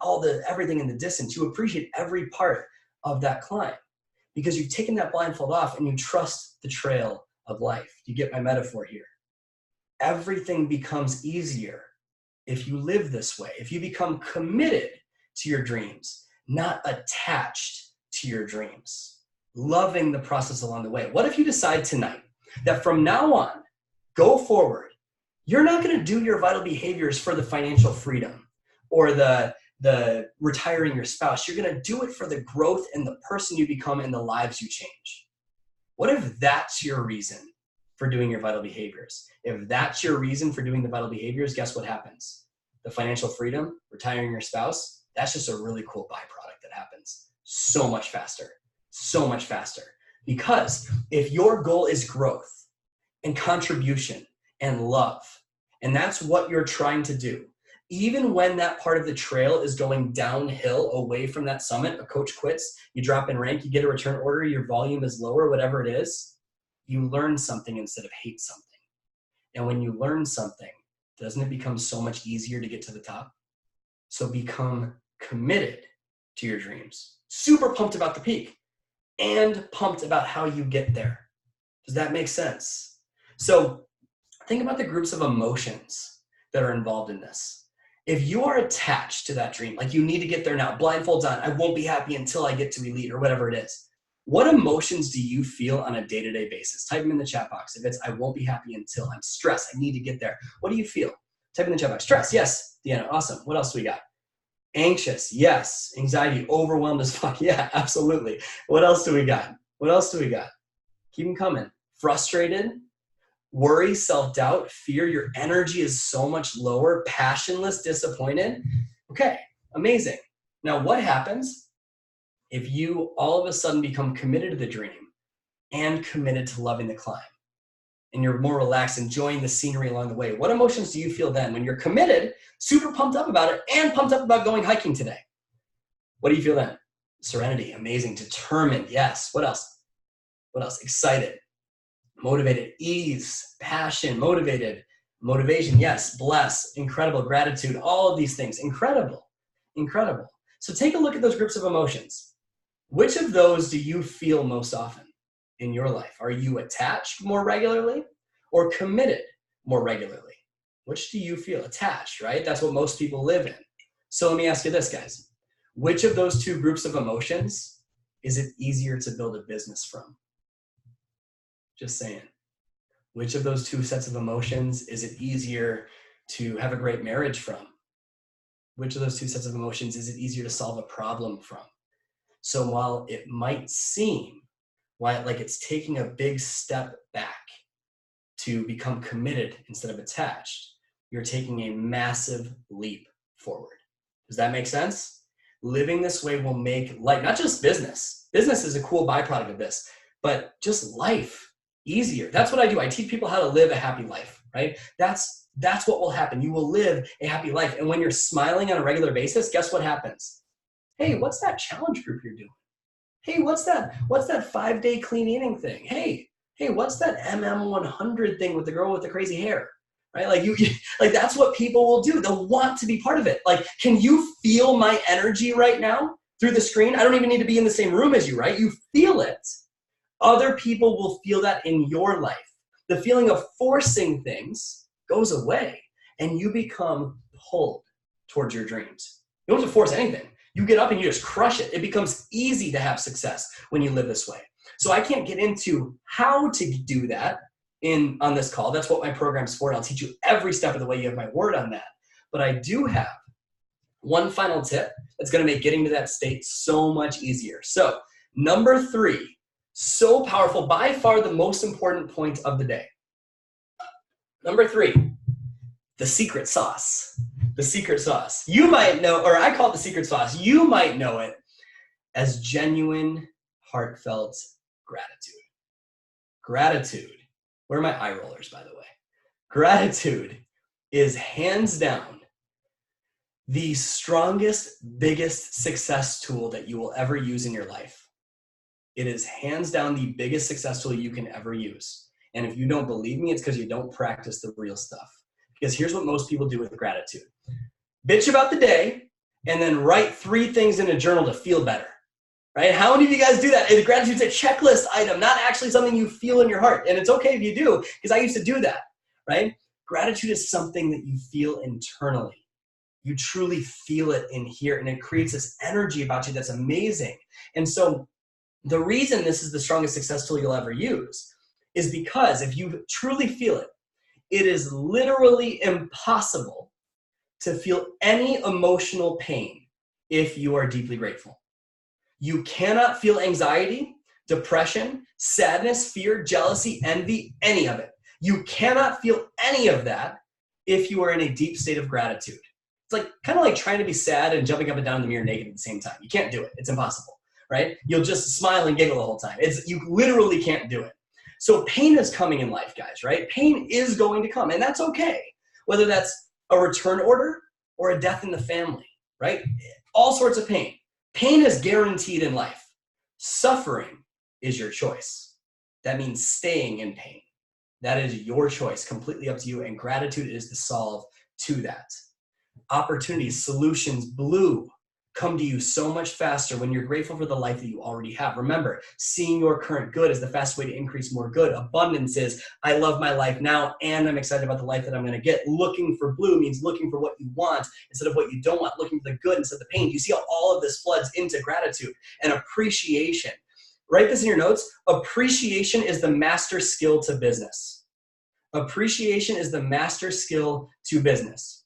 everything in the distance. You appreciate every part of that climb because you've taken that blindfold off and you trust the trail of life. You get my metaphor here. Everything becomes easier if you live this way, if you become committed to your dreams, not attached to your dreams, loving the process along the way. What if you decide tonight that from now on, go forward, you're not going to do your vital behaviors for the financial freedom or the retiring your spouse. You're going to do it for the growth and the person you become and the lives you change. What if that's your reason for doing your vital behaviors? If that's your reason for doing the vital behaviors, guess what happens? The financial freedom, retiring your spouse, that's just a really cool byproduct that happens so much faster, so much faster. Because if your goal is growth and contribution and love, and that's what you're trying to do, even when that part of the trail is going downhill away from that summit, a coach quits, you drop in rank, you get a return order, your volume is lower, whatever it is, you learn something instead of hate something. And when you learn something, doesn't it become so much easier to get to the top? So become committed to your dreams, super pumped about the peak, and pumped about how you get there. Does that make sense? So think about the groups of emotions that are involved in this. If you are attached to that dream, like you need to get there now, blindfolds on, I won't be happy until I get to elite or whatever it is. What emotions do you feel on a day-to-day basis? Type them in the chat box. If it's, I won't be happy until, I'm stressed, I need to get there. What do you feel? Type in the chat box. Stress, yes. Deanna, awesome. What else do we got? Anxious, yes. Anxiety, overwhelmed as fuck. Yeah, absolutely. What else do we got? What else do we got? Keep them coming. Frustrated, worry, self-doubt, fear, your energy is so much lower, passionless, disappointed. Okay, amazing. Now what happens if you all of a sudden become committed to the dream and committed to loving the climb? And you're more relaxed, enjoying the scenery along the way. What emotions do you feel then when you're committed, super pumped up about it, and pumped up about going hiking today? What do you feel then? Serenity, amazing, determined, yes. What else? What else? Excited, motivated, ease, passion, motivated, motivation, yes, bless, incredible, gratitude, all of these things, incredible, incredible. So take a look at those groups of emotions. Which of those do you feel most often in your life? Are you attached more regularly or committed more regularly? Which do you feel? Attached, right? That's what most people live in. So let me ask you this, guys. Which of those two groups of emotions is it easier to build a business from? Just saying. Which of those two sets of emotions is it easier to have a great marriage from? Which of those two sets of emotions is it easier to solve a problem from? So while it might seem like it's taking a big step back to become committed instead of attached, you're taking a massive leap forward. Does that make sense? Living this way will make life, not just business. Business is a cool byproduct of this, but just life easier. That's what I do. I teach people how to live a happy life, right? That's what will happen. You will live a happy life. And when you're smiling on a regular basis, guess what happens? Hey, what's that challenge group you're doing? Hey, what's that 5-day clean eating thing? Hey, what's that MM100 thing with the girl with the crazy hair? Right? Like that's what people will do. They'll want to be part of it. Like, can you feel my energy right now through the screen? I don't even need to be in the same room as you, right? You feel it. Other people will feel that in your life. The feeling of forcing things goes away and you become pulled towards your dreams. You don't have to force anything. You get up and you just crush it. It becomes easy to have success when you live this way. So I can't get into how to do that on this call. That's what my program's for. I'll teach you every step of the way. You have my word on that. But I do have one final tip that's going to make getting to that state so much easier. So number 3, so powerful, by far the most important point of the day. Number 3, the secret sauce. The secret sauce. You might know, or I call it the secret sauce. You might know it as genuine, heartfelt gratitude. Gratitude. Where are my eye rollers, by the way? Gratitude is hands down the strongest, biggest success tool that you will ever use in your life. It is hands down the biggest success tool you can ever use. And if you don't believe me, it's because you don't practice the real stuff. Because here's what most people do with gratitude. Bitch about the day, and then write 3 things in a journal to feel better. Right? How many of you guys do that? And gratitude's a checklist item, not actually something you feel in your heart. And it's okay if you do, because I used to do that. Right? Gratitude is something that you feel internally. You truly feel it in here, and it creates this energy about you that's amazing. And so the reason this is the strongest success tool you'll ever use is because if you truly feel it, it is literally impossible to feel any emotional pain if you are deeply grateful. You cannot feel anxiety, depression, sadness, fear, jealousy, envy, any of it. You cannot feel any of that if you are in a deep state of gratitude. It's like kind of like trying to be sad and jumping up and down in the mirror naked at the same time. You can't do it. It's impossible, right? You'll just smile and giggle the whole time. You literally can't do it. So pain is coming in life, guys, right? Pain is going to come, and that's okay. Whether that's a return order or a death in the family, right? All sorts of pain. Pain is guaranteed in life. Suffering is your choice. That means staying in pain. That is your choice, completely up to you, and gratitude is the solve to that. Opportunities, solutions, blue, come to you so much faster when you're grateful for the life that you already have. Remember, seeing your current good is the fastest way to increase more good. Abundance is, I love my life now and I'm excited about the life that I'm going to get. Looking for blue means looking for what you want instead of what you don't want, looking for the good instead of the pain. Do you see how all of this floods into gratitude and appreciation? Write this in your notes. Appreciation is the master skill to business. Appreciation is the master skill to business.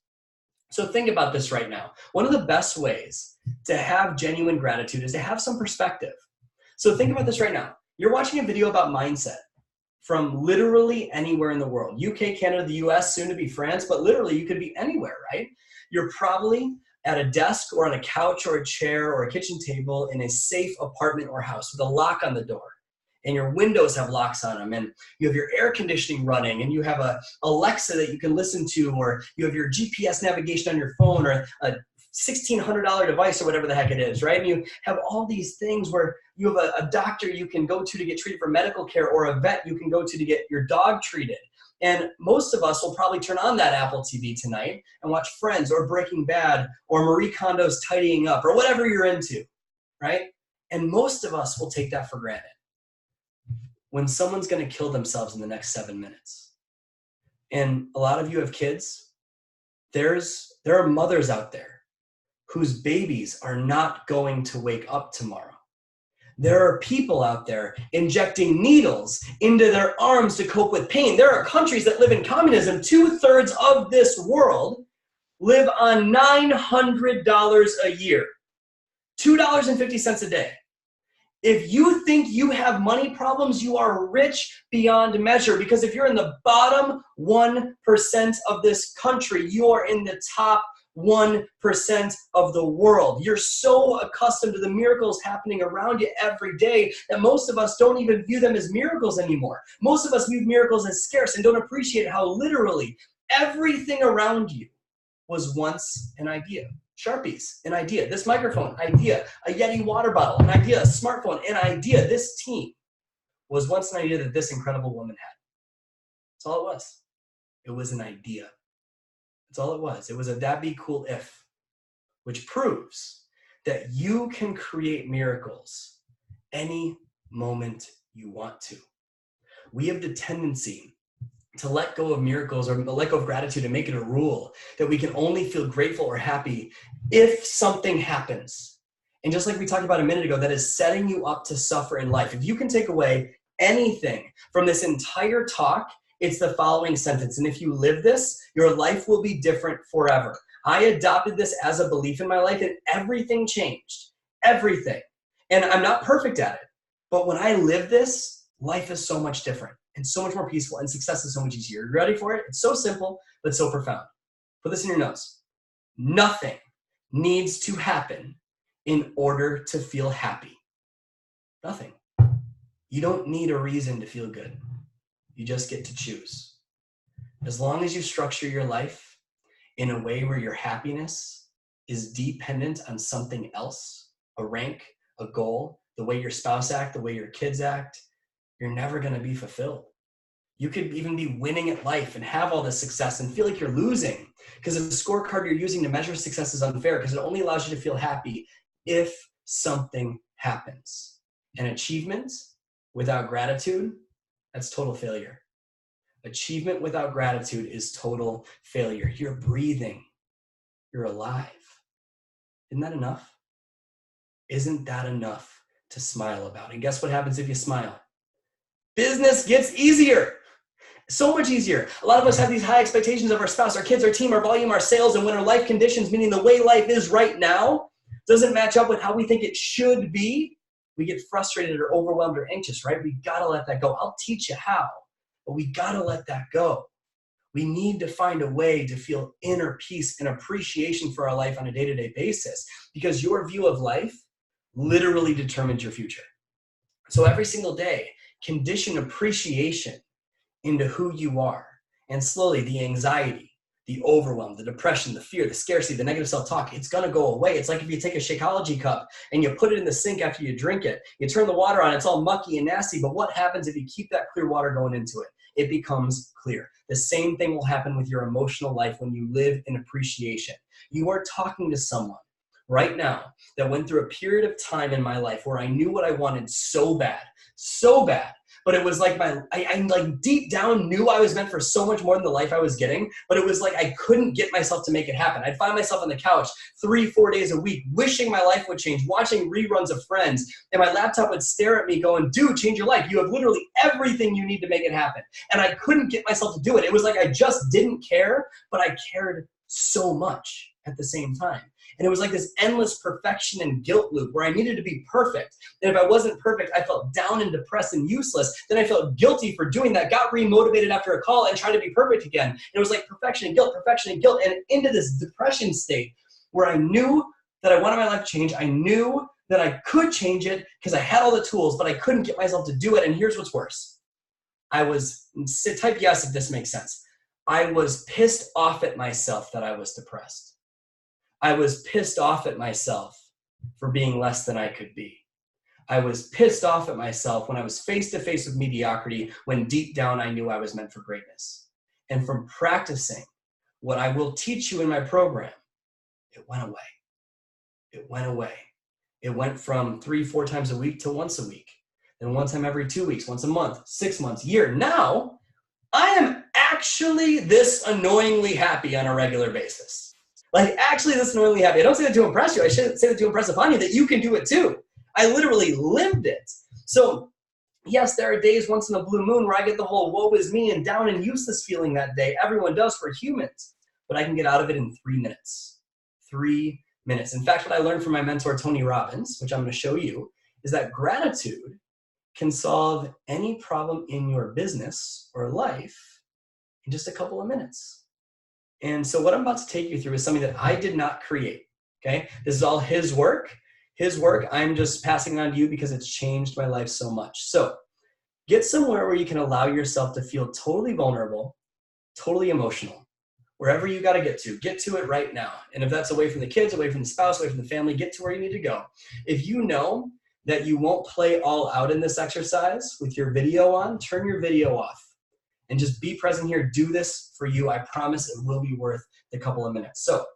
So think about this right now. One of the best ways to have genuine gratitude is to have some perspective. So think about this right now. You're watching a video about mindset from literally anywhere in the world. UK, Canada, the US, soon to be France, but literally you could be anywhere, right? You're probably at a desk or on a couch or a chair or a kitchen table in a safe apartment or house with a lock on the door. And your windows have locks on them, and you have your air conditioning running, and you have a Alexa that you can listen to, or you have your GPS navigation on your phone, or a $1,600 device, or whatever the heck it is, right? And you have all these things where you have a doctor you can go to get treated for medical care, or a vet you can go to get your dog treated. And most of us will probably turn on that Apple TV tonight and watch Friends, or Breaking Bad, or Marie Kondo's Tidying Up, or whatever you're into, right? And most of us will take that for granted. When someone's going to kill themselves in the next 7 minutes. And a lot of you have kids. There are mothers out there whose babies are not going to wake up tomorrow. There are people out there injecting needles into their arms to cope with pain. There are countries that live in communism. 2/3 of this world live on $900 a year. $2.50 a day. If you think you have money problems, you are rich beyond measure, because if you're in the bottom 1% of this country, you are in the top 1% of the world. You're so accustomed to the miracles happening around you every day that most of us don't even view them as miracles anymore. Most of us view miracles as scarce and don't appreciate how literally everything around you was once an idea. Sharpies, an idea. This microphone, idea. A Yeti water bottle, an idea. A smartphone, an idea. This team was once an idea that this incredible woman had. That's all it was. It was an idea. That's all it was. It was a that'd be cool if, which proves that you can create miracles any moment you want to. We have the tendency to let go of miracles or let go of gratitude and make it a rule that we can only feel grateful or happy if something happens. And just like we talked about a minute ago, that is setting you up to suffer in life. If you can take away anything from this entire talk, it's the following sentence. And if you live this, your life will be different forever. I adopted this as a belief in my life, and everything changed. Everything. And I'm not perfect at it. But when I live this, life is so much different and so much more peaceful, and success is so much easier. You ready for it? It's so simple, but so profound. Put this in your notes. Nothing needs to happen in order to feel happy. Nothing. You don't need a reason to feel good. You just get to choose. As long as you structure your life in a way where your happiness is dependent on something else, a rank, a goal, the way your spouse act, the way your kids act, you're never going to be fulfilled. You could even be winning at life and have all this success and feel like you're losing because the scorecard you're using to measure success is unfair because it only allows you to feel happy if something happens. And achievement without gratitude, that's total failure. Achievement without gratitude is total failure. You're breathing. You're alive. Isn't that enough? Isn't that enough to smile about? And guess what happens if you smile? Business gets easier. So much easier. A lot of us have these high expectations of our spouse, our kids, our team, our volume, our sales, and when our life conditions, meaning the way life is right now, doesn't match up with how we think it should be, we get frustrated or overwhelmed or anxious, right? We gotta let that go. I'll teach you how, but we gotta let that go. We need to find a way to feel inner peace and appreciation for our life on a day-to-day basis because your view of life literally determines your future. So every single day, condition appreciation into who you are. And slowly the anxiety, the overwhelm, the depression, the fear, the scarcity, the negative self-talk, it's gonna go away. It's like if you take a Shakeology cup and you put it in the sink after you drink it, you turn the water on, it's all mucky and nasty, but what happens if you keep that clear water going into it? It becomes clear. The same thing will happen with your emotional life when you live in appreciation. You are talking to someone right now that went through a period of time in my life where I knew what I wanted so bad, but it was like I like deep down knew I was meant for so much more than the life I was getting, but it was like I couldn't get myself to make it happen. I'd find myself on the couch 3-4 days a week, wishing my life would change, watching reruns of Friends, and my laptop would stare at me going, dude, change your life. You have literally everything you need to make it happen. And I couldn't get myself to do it. It was like I just didn't care, but I cared so much at the same time. And it was like this endless perfection and guilt loop where I needed to be perfect. And if I wasn't perfect, I felt down and depressed and useless. Then I felt guilty for doing that, got remotivated after a call and tried to be perfect again. And it was like perfection and guilt, and into this depression state where I knew that I wanted my life to change. I knew that I could change it because I had all the tools, but I couldn't get myself to do it. And here's what's worse. Type yes if this makes sense. I was pissed off at myself that I was depressed. I was pissed off at myself for being less than I could be. I was pissed off at myself when I was face to face with mediocrity, when deep down I knew I was meant for greatness. And from practicing what I will teach you in my program, it went away. It went away. It went from 3-4 times a week to once a week, then one time every 2 weeks, once a month, 6 months, year. Now, I am actually this annoyingly happy on a regular basis. Like actually this annoyingly happy. I don't say that to impress you. I should say that to impress upon you that you can do it too. I literally lived it. So yes, there are days once in a blue moon where I get the whole woe is me and down and useless feeling that day. Everyone does, for humans. But I can get out of it in 3 minutes. 3 minutes. In fact, what I learned from my mentor, Tony Robbins, which I'm going to show you, is that gratitude can solve any problem in your business or life in just a couple of minutes. And so what I'm about to take you through is something that I did not create, okay? This is all his work. His work, I'm just passing it on to you because it's changed my life so much. So get somewhere where you can allow yourself to feel totally vulnerable, totally emotional. Wherever you got to get to it right now. And if that's away from the kids, away from the spouse, away from the family, get to where you need to go. If you know that you won't play all out in this exercise with your video on, turn your video off. And just be present here. Do this for you. I promise it will be worth the couple of minutes. So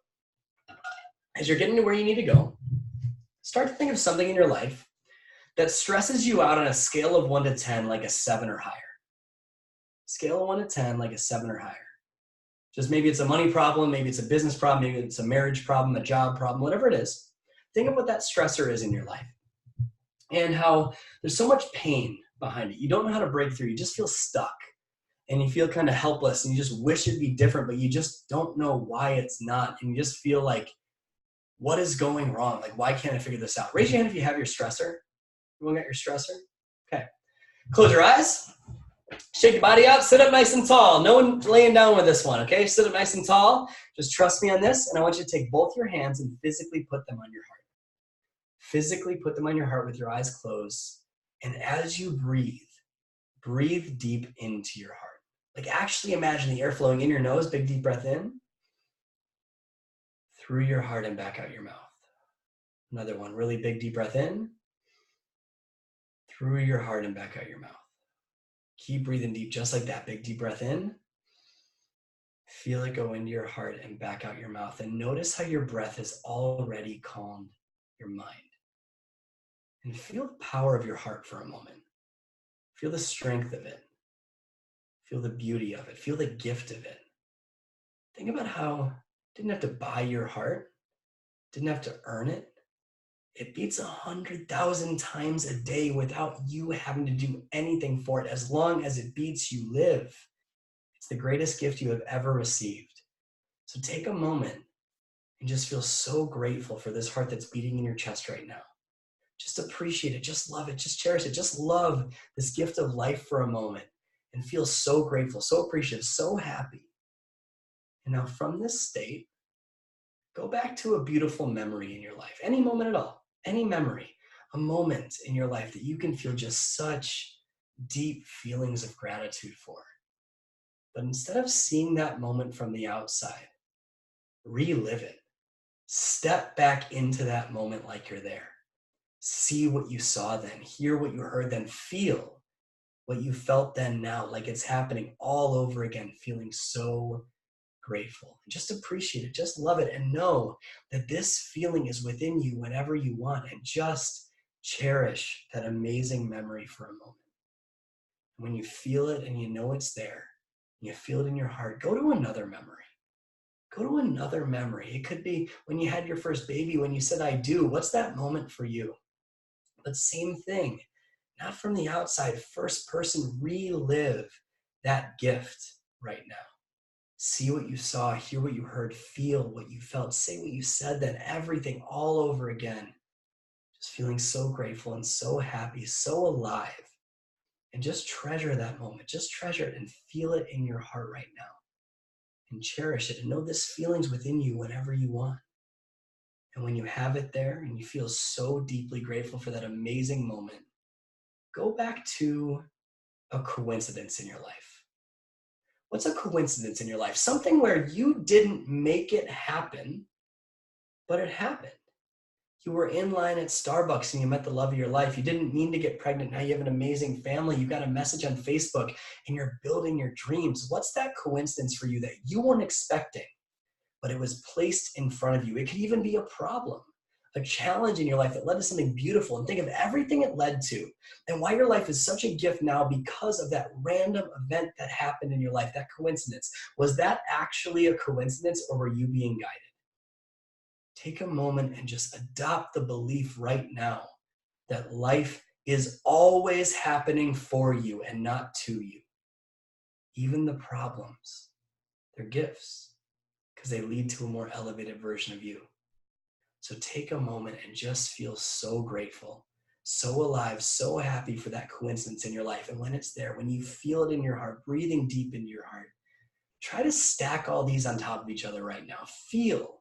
as you're getting to where you need to go, start to think of something in your life that stresses you out on a scale of 1 to 10, like a 7 or higher. Scale of 1 to 10, like a 7 or higher. Just maybe it's a money problem, maybe it's a business problem, maybe it's a marriage problem, a job problem, whatever it is. think of what that stressor is in your life and how there's so much pain behind it. You don't know how to break through. You just feel stuck and you feel kind of helpless and you just wish it'd be different, but you just don't know why it's not. And you just feel like, what is going wrong? Like, why can't I figure this out? Raise your hand if you have your stressor. Everyone got your stressor? Okay. Close your eyes. Shake your body out. Sit up nice and tall. No one laying down with this one, okay? Sit up nice and tall. Just trust me on this, and I want you to take both your hands and physically put them on your heart. Physically put them on your heart with your eyes closed. And as you breathe, breathe deep into your heart. Like actually imagine the air flowing in your nose, big deep breath in, through your heart and back out your mouth. Another one, really big deep breath in, through your heart and back out your mouth. Keep breathing deep, just like that. Big deep breath in. Feel it go into your heart and back out your mouth. And notice how your breath has already calmed your mind. And feel the power of your heart for a moment. Feel the strength of it. Feel the beauty of it. Feel the gift of it. Think about how you didn't have to buy your heart. Didn't have to earn it. It beats 100,000 times a day without you having to do anything for it. As long as it beats, you live. It's the greatest gift you have ever received. So take a moment and just feel so grateful for this heart that's beating in your chest right now. Just appreciate it. Just love it. Just cherish it. Just love this gift of life for a moment and feel so grateful, so appreciative, so happy. And now from this state, go back to a beautiful memory in your life, any moment at all. Any memory, a moment in your life that you can feel just such deep feelings of gratitude for. But instead of seeing that moment from the outside, relive it. Step back into that moment like you're there. See what you saw then, hear what you heard then, feel what you felt then now, like it's happening all over again, feeling so grateful. And just appreciate it, just love it, and know that this feeling is within you whenever you want, and just cherish that amazing memory for a moment. And when you feel it and you know it's there, you feel it in your heart, go to another memory. Go to another memory. It could be when you had your first baby, when you said, I do. What's that moment for you? But same thing, not from the outside, first person, relive that gift right now. See what you saw, hear what you heard, feel what you felt, say what you said, then everything all over again. Just feeling so grateful and so happy, so alive. And just treasure that moment. Just treasure it and feel it in your heart right now. And cherish it and know this feeling's within you whenever you want. And when you have it there and you feel so deeply grateful for that amazing moment, go back to a coincidence in your life. What's a coincidence in your life? Something where you didn't make it happen, but it happened. You were in line at Starbucks and you met the love of your life. You didn't mean to get pregnant. Now you have an amazing family. You got a message on Facebook and you're building your dreams. What's that coincidence for you that you weren't expecting, but it was placed in front of you? It could even be a problem, a challenge in your life that led to something beautiful, and think of everything it led to and why your life is such a gift now because of that random event that happened in your life, that coincidence. Was that actually a coincidence or were you being guided? Take a moment and just adopt the belief right now that life is always happening for you and not to you. Even the problems, they're gifts because they lead to a more elevated version of you. So take a moment and just feel so grateful, so alive, so happy for that coincidence in your life. And when it's there, when you feel it in your heart, breathing deep into your heart, try to stack all these on top of each other right now. Feel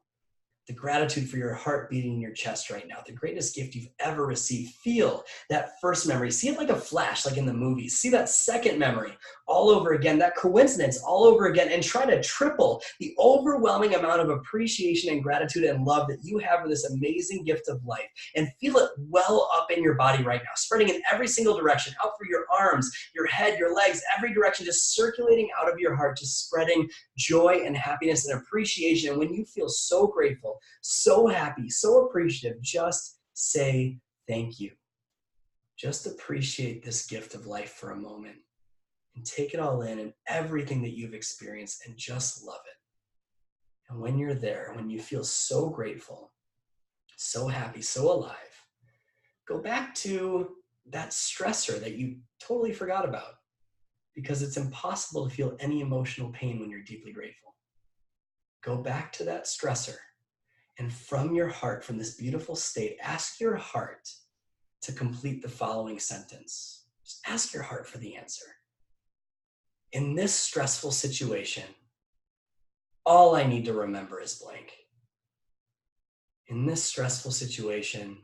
the gratitude for your heart beating in your chest right now, the greatest gift you've ever received. Feel that first memory. See it like a flash, like in the movies. See that second memory all over again, that coincidence all over again, and try to triple the overwhelming amount of appreciation and gratitude and love that you have for this amazing gift of life. And feel it well up in your body right now, spreading in every single direction, out through your arms, your head, your legs, every direction, just circulating out of your heart, just spreading joy and happiness and appreciation. And when you feel so grateful, so happy, so appreciative, just say thank you. Just appreciate this gift of life for a moment and take it all in and everything that you've experienced and just love it. And when you're there, when you feel so grateful, so happy, so alive. Go back to that stressor that you totally forgot about, because it's impossible to feel any emotional pain when you're deeply grateful. Go back to that stressor, and from your heart, from this beautiful state, ask your heart to complete the following sentence. Just ask your heart for the answer. In this stressful situation, all I need to remember is blank. In this stressful situation,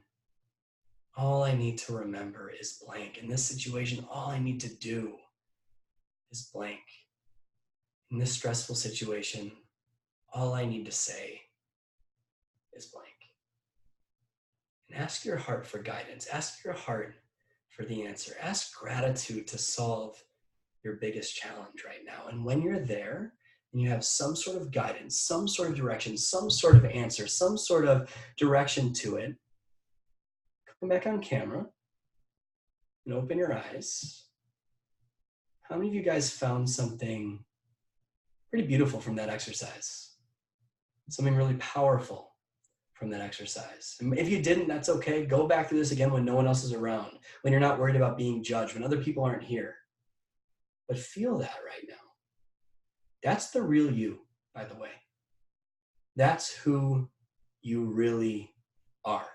all I need to remember is blank. In this situation, all I need to do is blank. In this stressful situation, all I need to say is blank. And ask your heart for guidance. Ask your heart for the answer. Ask gratitude to solve your biggest challenge right now. And when you're there and you have some sort of guidance, some sort of direction, some sort of answer, some sort of direction to it, come back on camera and open your eyes. How many of you guys found something pretty beautiful from that exercise? Something really powerful from that exercise? And if you didn't, that's okay. Go back through this again when no one else is around, when you're not worried about being judged, when other people aren't here. But feel that right now. That's the real you, by the way. That's who you really are.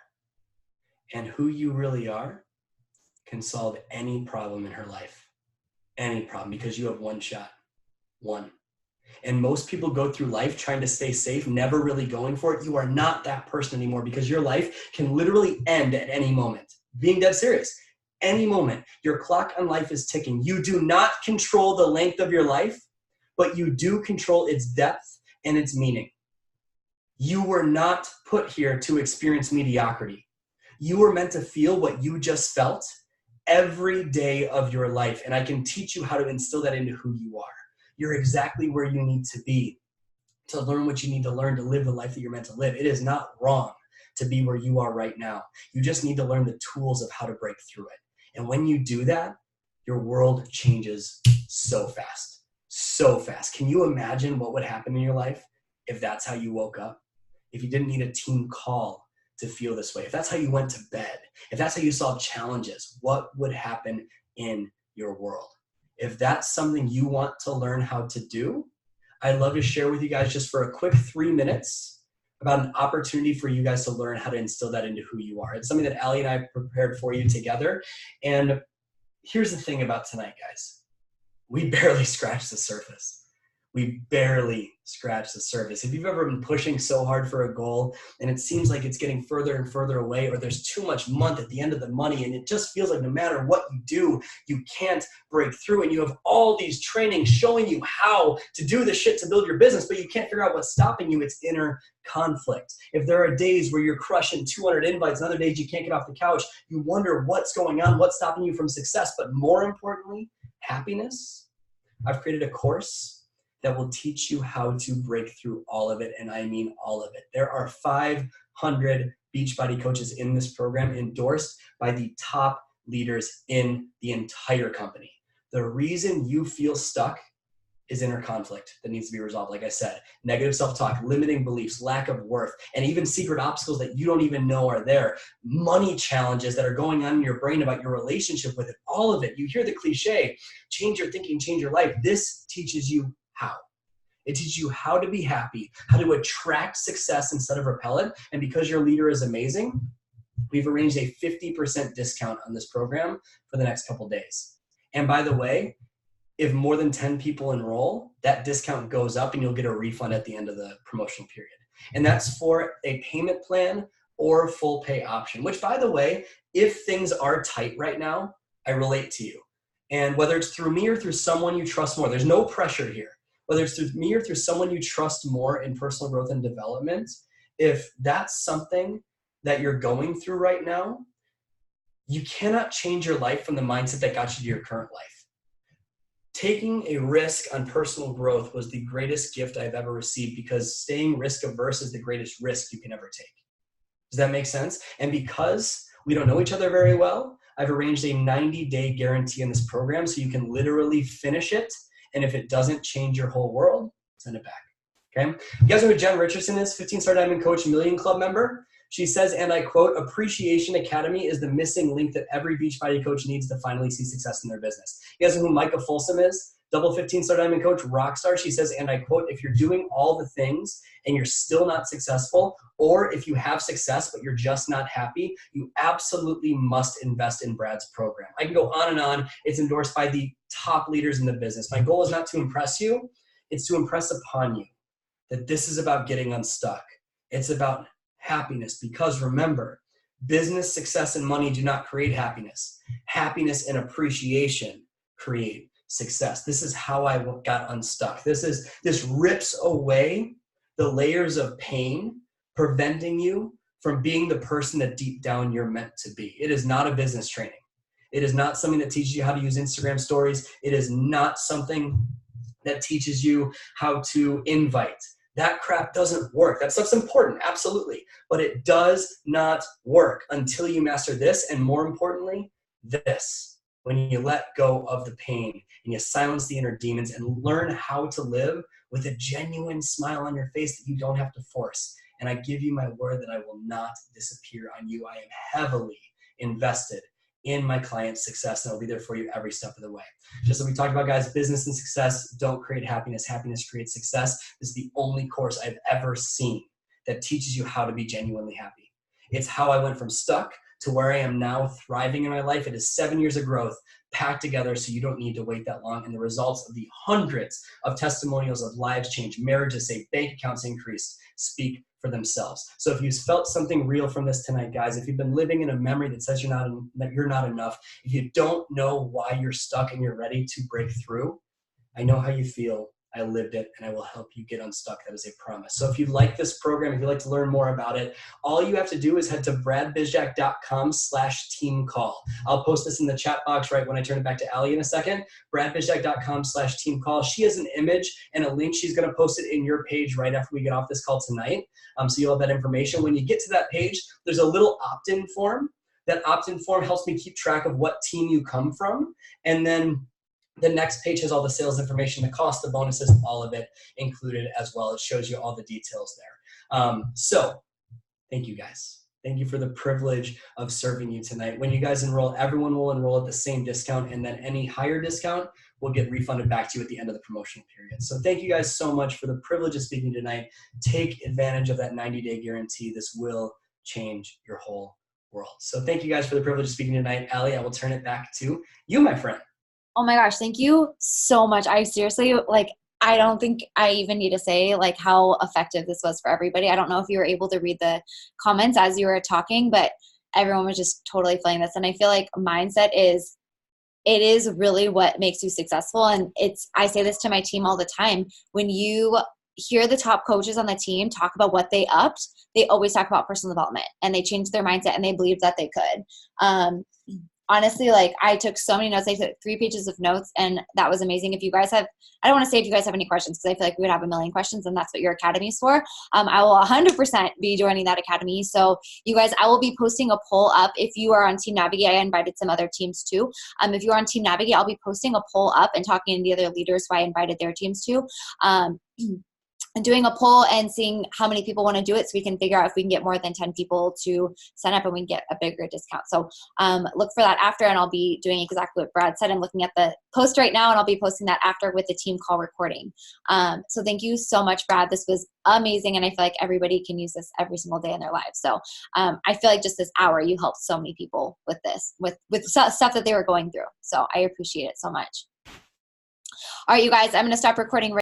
And who you really are can solve any problem in her life. Any problem, because you have one shot. One. And most people go through life trying to stay safe, never really going for it. You are not that person anymore, because your life can literally end at any moment. Being dead serious. Any moment. Your clock on life is ticking. You do not control the length of your life, but you do control its depth and its meaning. You were not put here to experience mediocrity. You were meant to feel what you just felt every day of your life. And I can teach you how to instill that into who you are. You're exactly where you need to be to learn what you need to learn to live the life that you're meant to live. It is not wrong to be where you are right now. You just need to learn the tools of how to break through it. And when you do that, your world changes so fast, so fast. Can you imagine what would happen in your life if that's how you woke up? If you didn't need a team call to feel this way, if that's how you went to bed, if that's how you solved challenges, what would happen in your world? If that's something you want to learn how to do, I'd love to share with you guys just for a quick 3 minutes about an opportunity for you guys to learn how to instill that into who you are. It's something that Allie and I prepared for you together. And here's the thing about tonight, guys. We barely scratched the surface. We barely scratched the surface. If you've ever been pushing so hard for a goal and it seems like it's getting further and further away, or there's too much month at the end of the money and it just feels like no matter what you do, you can't break through, and you have all these trainings showing you how to do the shit to build your business, but you can't figure out what's stopping you, it's inner conflict. If there are days where you're crushing 200 invites and other days you can't get off the couch, you wonder what's going on, what's stopping you from success, but more importantly, happiness. I've created a course that will teach you how to break through all of it, and I mean all of it. There are 500 Beachbody coaches in this program, endorsed by the top leaders in the entire company. The reason you feel stuck is inner conflict that needs to be resolved. Like I said, negative self-talk, limiting beliefs, lack of worth, and even secret obstacles that you don't even know are there. Money challenges that are going on in your brain about your relationship with it. All of it. You hear the cliche, change your thinking, change your life. This teaches you how. It teaches you how to be happy, how to attract success instead of repel it. And because your leader is amazing, we've arranged a 50% discount on this program for the next couple days. And by the way, if more than 10 people enroll, that discount goes up and you'll get a refund at the end of the promotional period. And that's for a payment plan or full pay option, which, by the way, if things are tight right now, I relate to you. And whether it's through me or through someone you trust more, there's no pressure here. Whether it's through me or through someone you trust more in personal growth and development, if that's something that you're going through right now, you cannot change your life from the mindset that got you to your current life. Taking a risk on personal growth was the greatest gift I've ever received, because staying risk averse is the greatest risk you can ever take. Does that make sense? And because we don't know each other very well, I've arranged a 90-day guarantee in this program so you can literally finish it. And if it doesn't change your whole world, send it back. Okay? You guys know who Jen Richardson is? 15-star diamond coach, Million Club member. She says, and I quote, Appreciation Academy is the missing link that every Beachbody coach needs to finally see success in their business. You guys know who Micah Folsom is? Double 15-star diamond coach, rock star. She says, and I quote, if you're doing all the things and you're still not successful, or if you have success but you're just not happy, you absolutely must invest in Brad's program. I can go on and on. It's endorsed by the top leaders in the business. My goal is not to impress you. It's to impress upon you that this is about getting unstuck. It's about happiness, because remember, business, success, and money do not create happiness. Happiness and appreciation create success. This is how I got unstuck. This rips away the layers of pain, preventing you from being the person that deep down you're meant to be. It is not a business training. It is not something that teaches you how to use Instagram stories. It is not something that teaches you how to invite. That crap doesn't work. That stuff's important, absolutely. But it does not work until you master this, and more importantly, this. When you let go of the pain and you silence the inner demons and learn how to live with a genuine smile on your face that you don't have to force. And I give you my word that I will not disappear on you. I am heavily invested in my client's success, and I'll be there for you every step of the way. Just like we talked about, guys, business and success don't create happiness. Happiness creates success. This is the only course I've ever seen that teaches you how to be genuinely happy. It's how I went from stuck to where I am now, thriving in my life. It is 7 years of growth packed together, so you don't need to wait that long. And the results of the hundreds of testimonials of lives changed, marriages saved, bank accounts increased, speak for themselves. So if you felt something real from this tonight, guys, if you've been living in a memory that says that you're not enough, if you don't know why you're stuck and you're ready to break through, I know how you feel. I lived it, and I will help you get unstuck. That is a promise. So if you like this program, if you'd like to learn more about it, all you have to do is head to bradbizjack.com/teamcall. I'll post this in the chat box right when I turn it back to Allie in a second. bradbizjack.com/teamcall. She has an image and a link. She's going to post it in your page right after we get off this call tonight. So you'll have that information. When you get to that page, there's a little opt-in form. That opt-in form helps me keep track of what team you come from. And then the next page has all the sales information, the cost, the bonuses, all of it included as well. It shows you all the details there. So thank you, guys. Thank you for the privilege of serving you tonight. When you guys enroll, everyone will enroll at the same discount, and then any higher discount will get refunded back to you at the end of the promotional period. So thank you guys so much for the privilege of speaking tonight. Take advantage of that 90-day guarantee. This will change your whole world. So thank you guys for the privilege of speaking tonight. Allie, I will turn it back to you, my friend. Oh my gosh, thank you so much. I seriously, I don't think I even need to say how effective this was for everybody. I don't know if you were able to read the comments as you were talking, but everyone was just totally feeling this. And I feel like mindset is really what makes you successful. And I say this to my team all the time. When you hear the top coaches on the team talk about what they upped, they always talk about personal development, and they changed their mindset, and they believed that they could. Honestly, I took so many notes. I took 3 pages of notes, and that was amazing. If you guys have, I don't want to say if you guys have any questions, because I feel like we would have a million questions, and that's what your academy is for. I will 100% be joining that academy. So you guys, I will be posting a poll up. If you are on Team Navigate, I invited some other teams too. If you're on Team Navigate, I'll be posting a poll up and talking to the other leaders who I invited their teams to. And doing a poll and seeing how many people want to do it, so we can figure out if we can get more than 10 people to sign up and we can get a bigger discount. So look for that after, and I'll be doing exactly what Brad said. I'm looking at the post right now, and I'll be posting that after with the team call recording. So thank you so much, Brad. This was amazing, and I feel like everybody can use this every single day in their lives. So I feel like just this hour, you helped so many people with this, with stuff that they were going through. So I appreciate it so much. All right, you guys, I'm going to stop recording right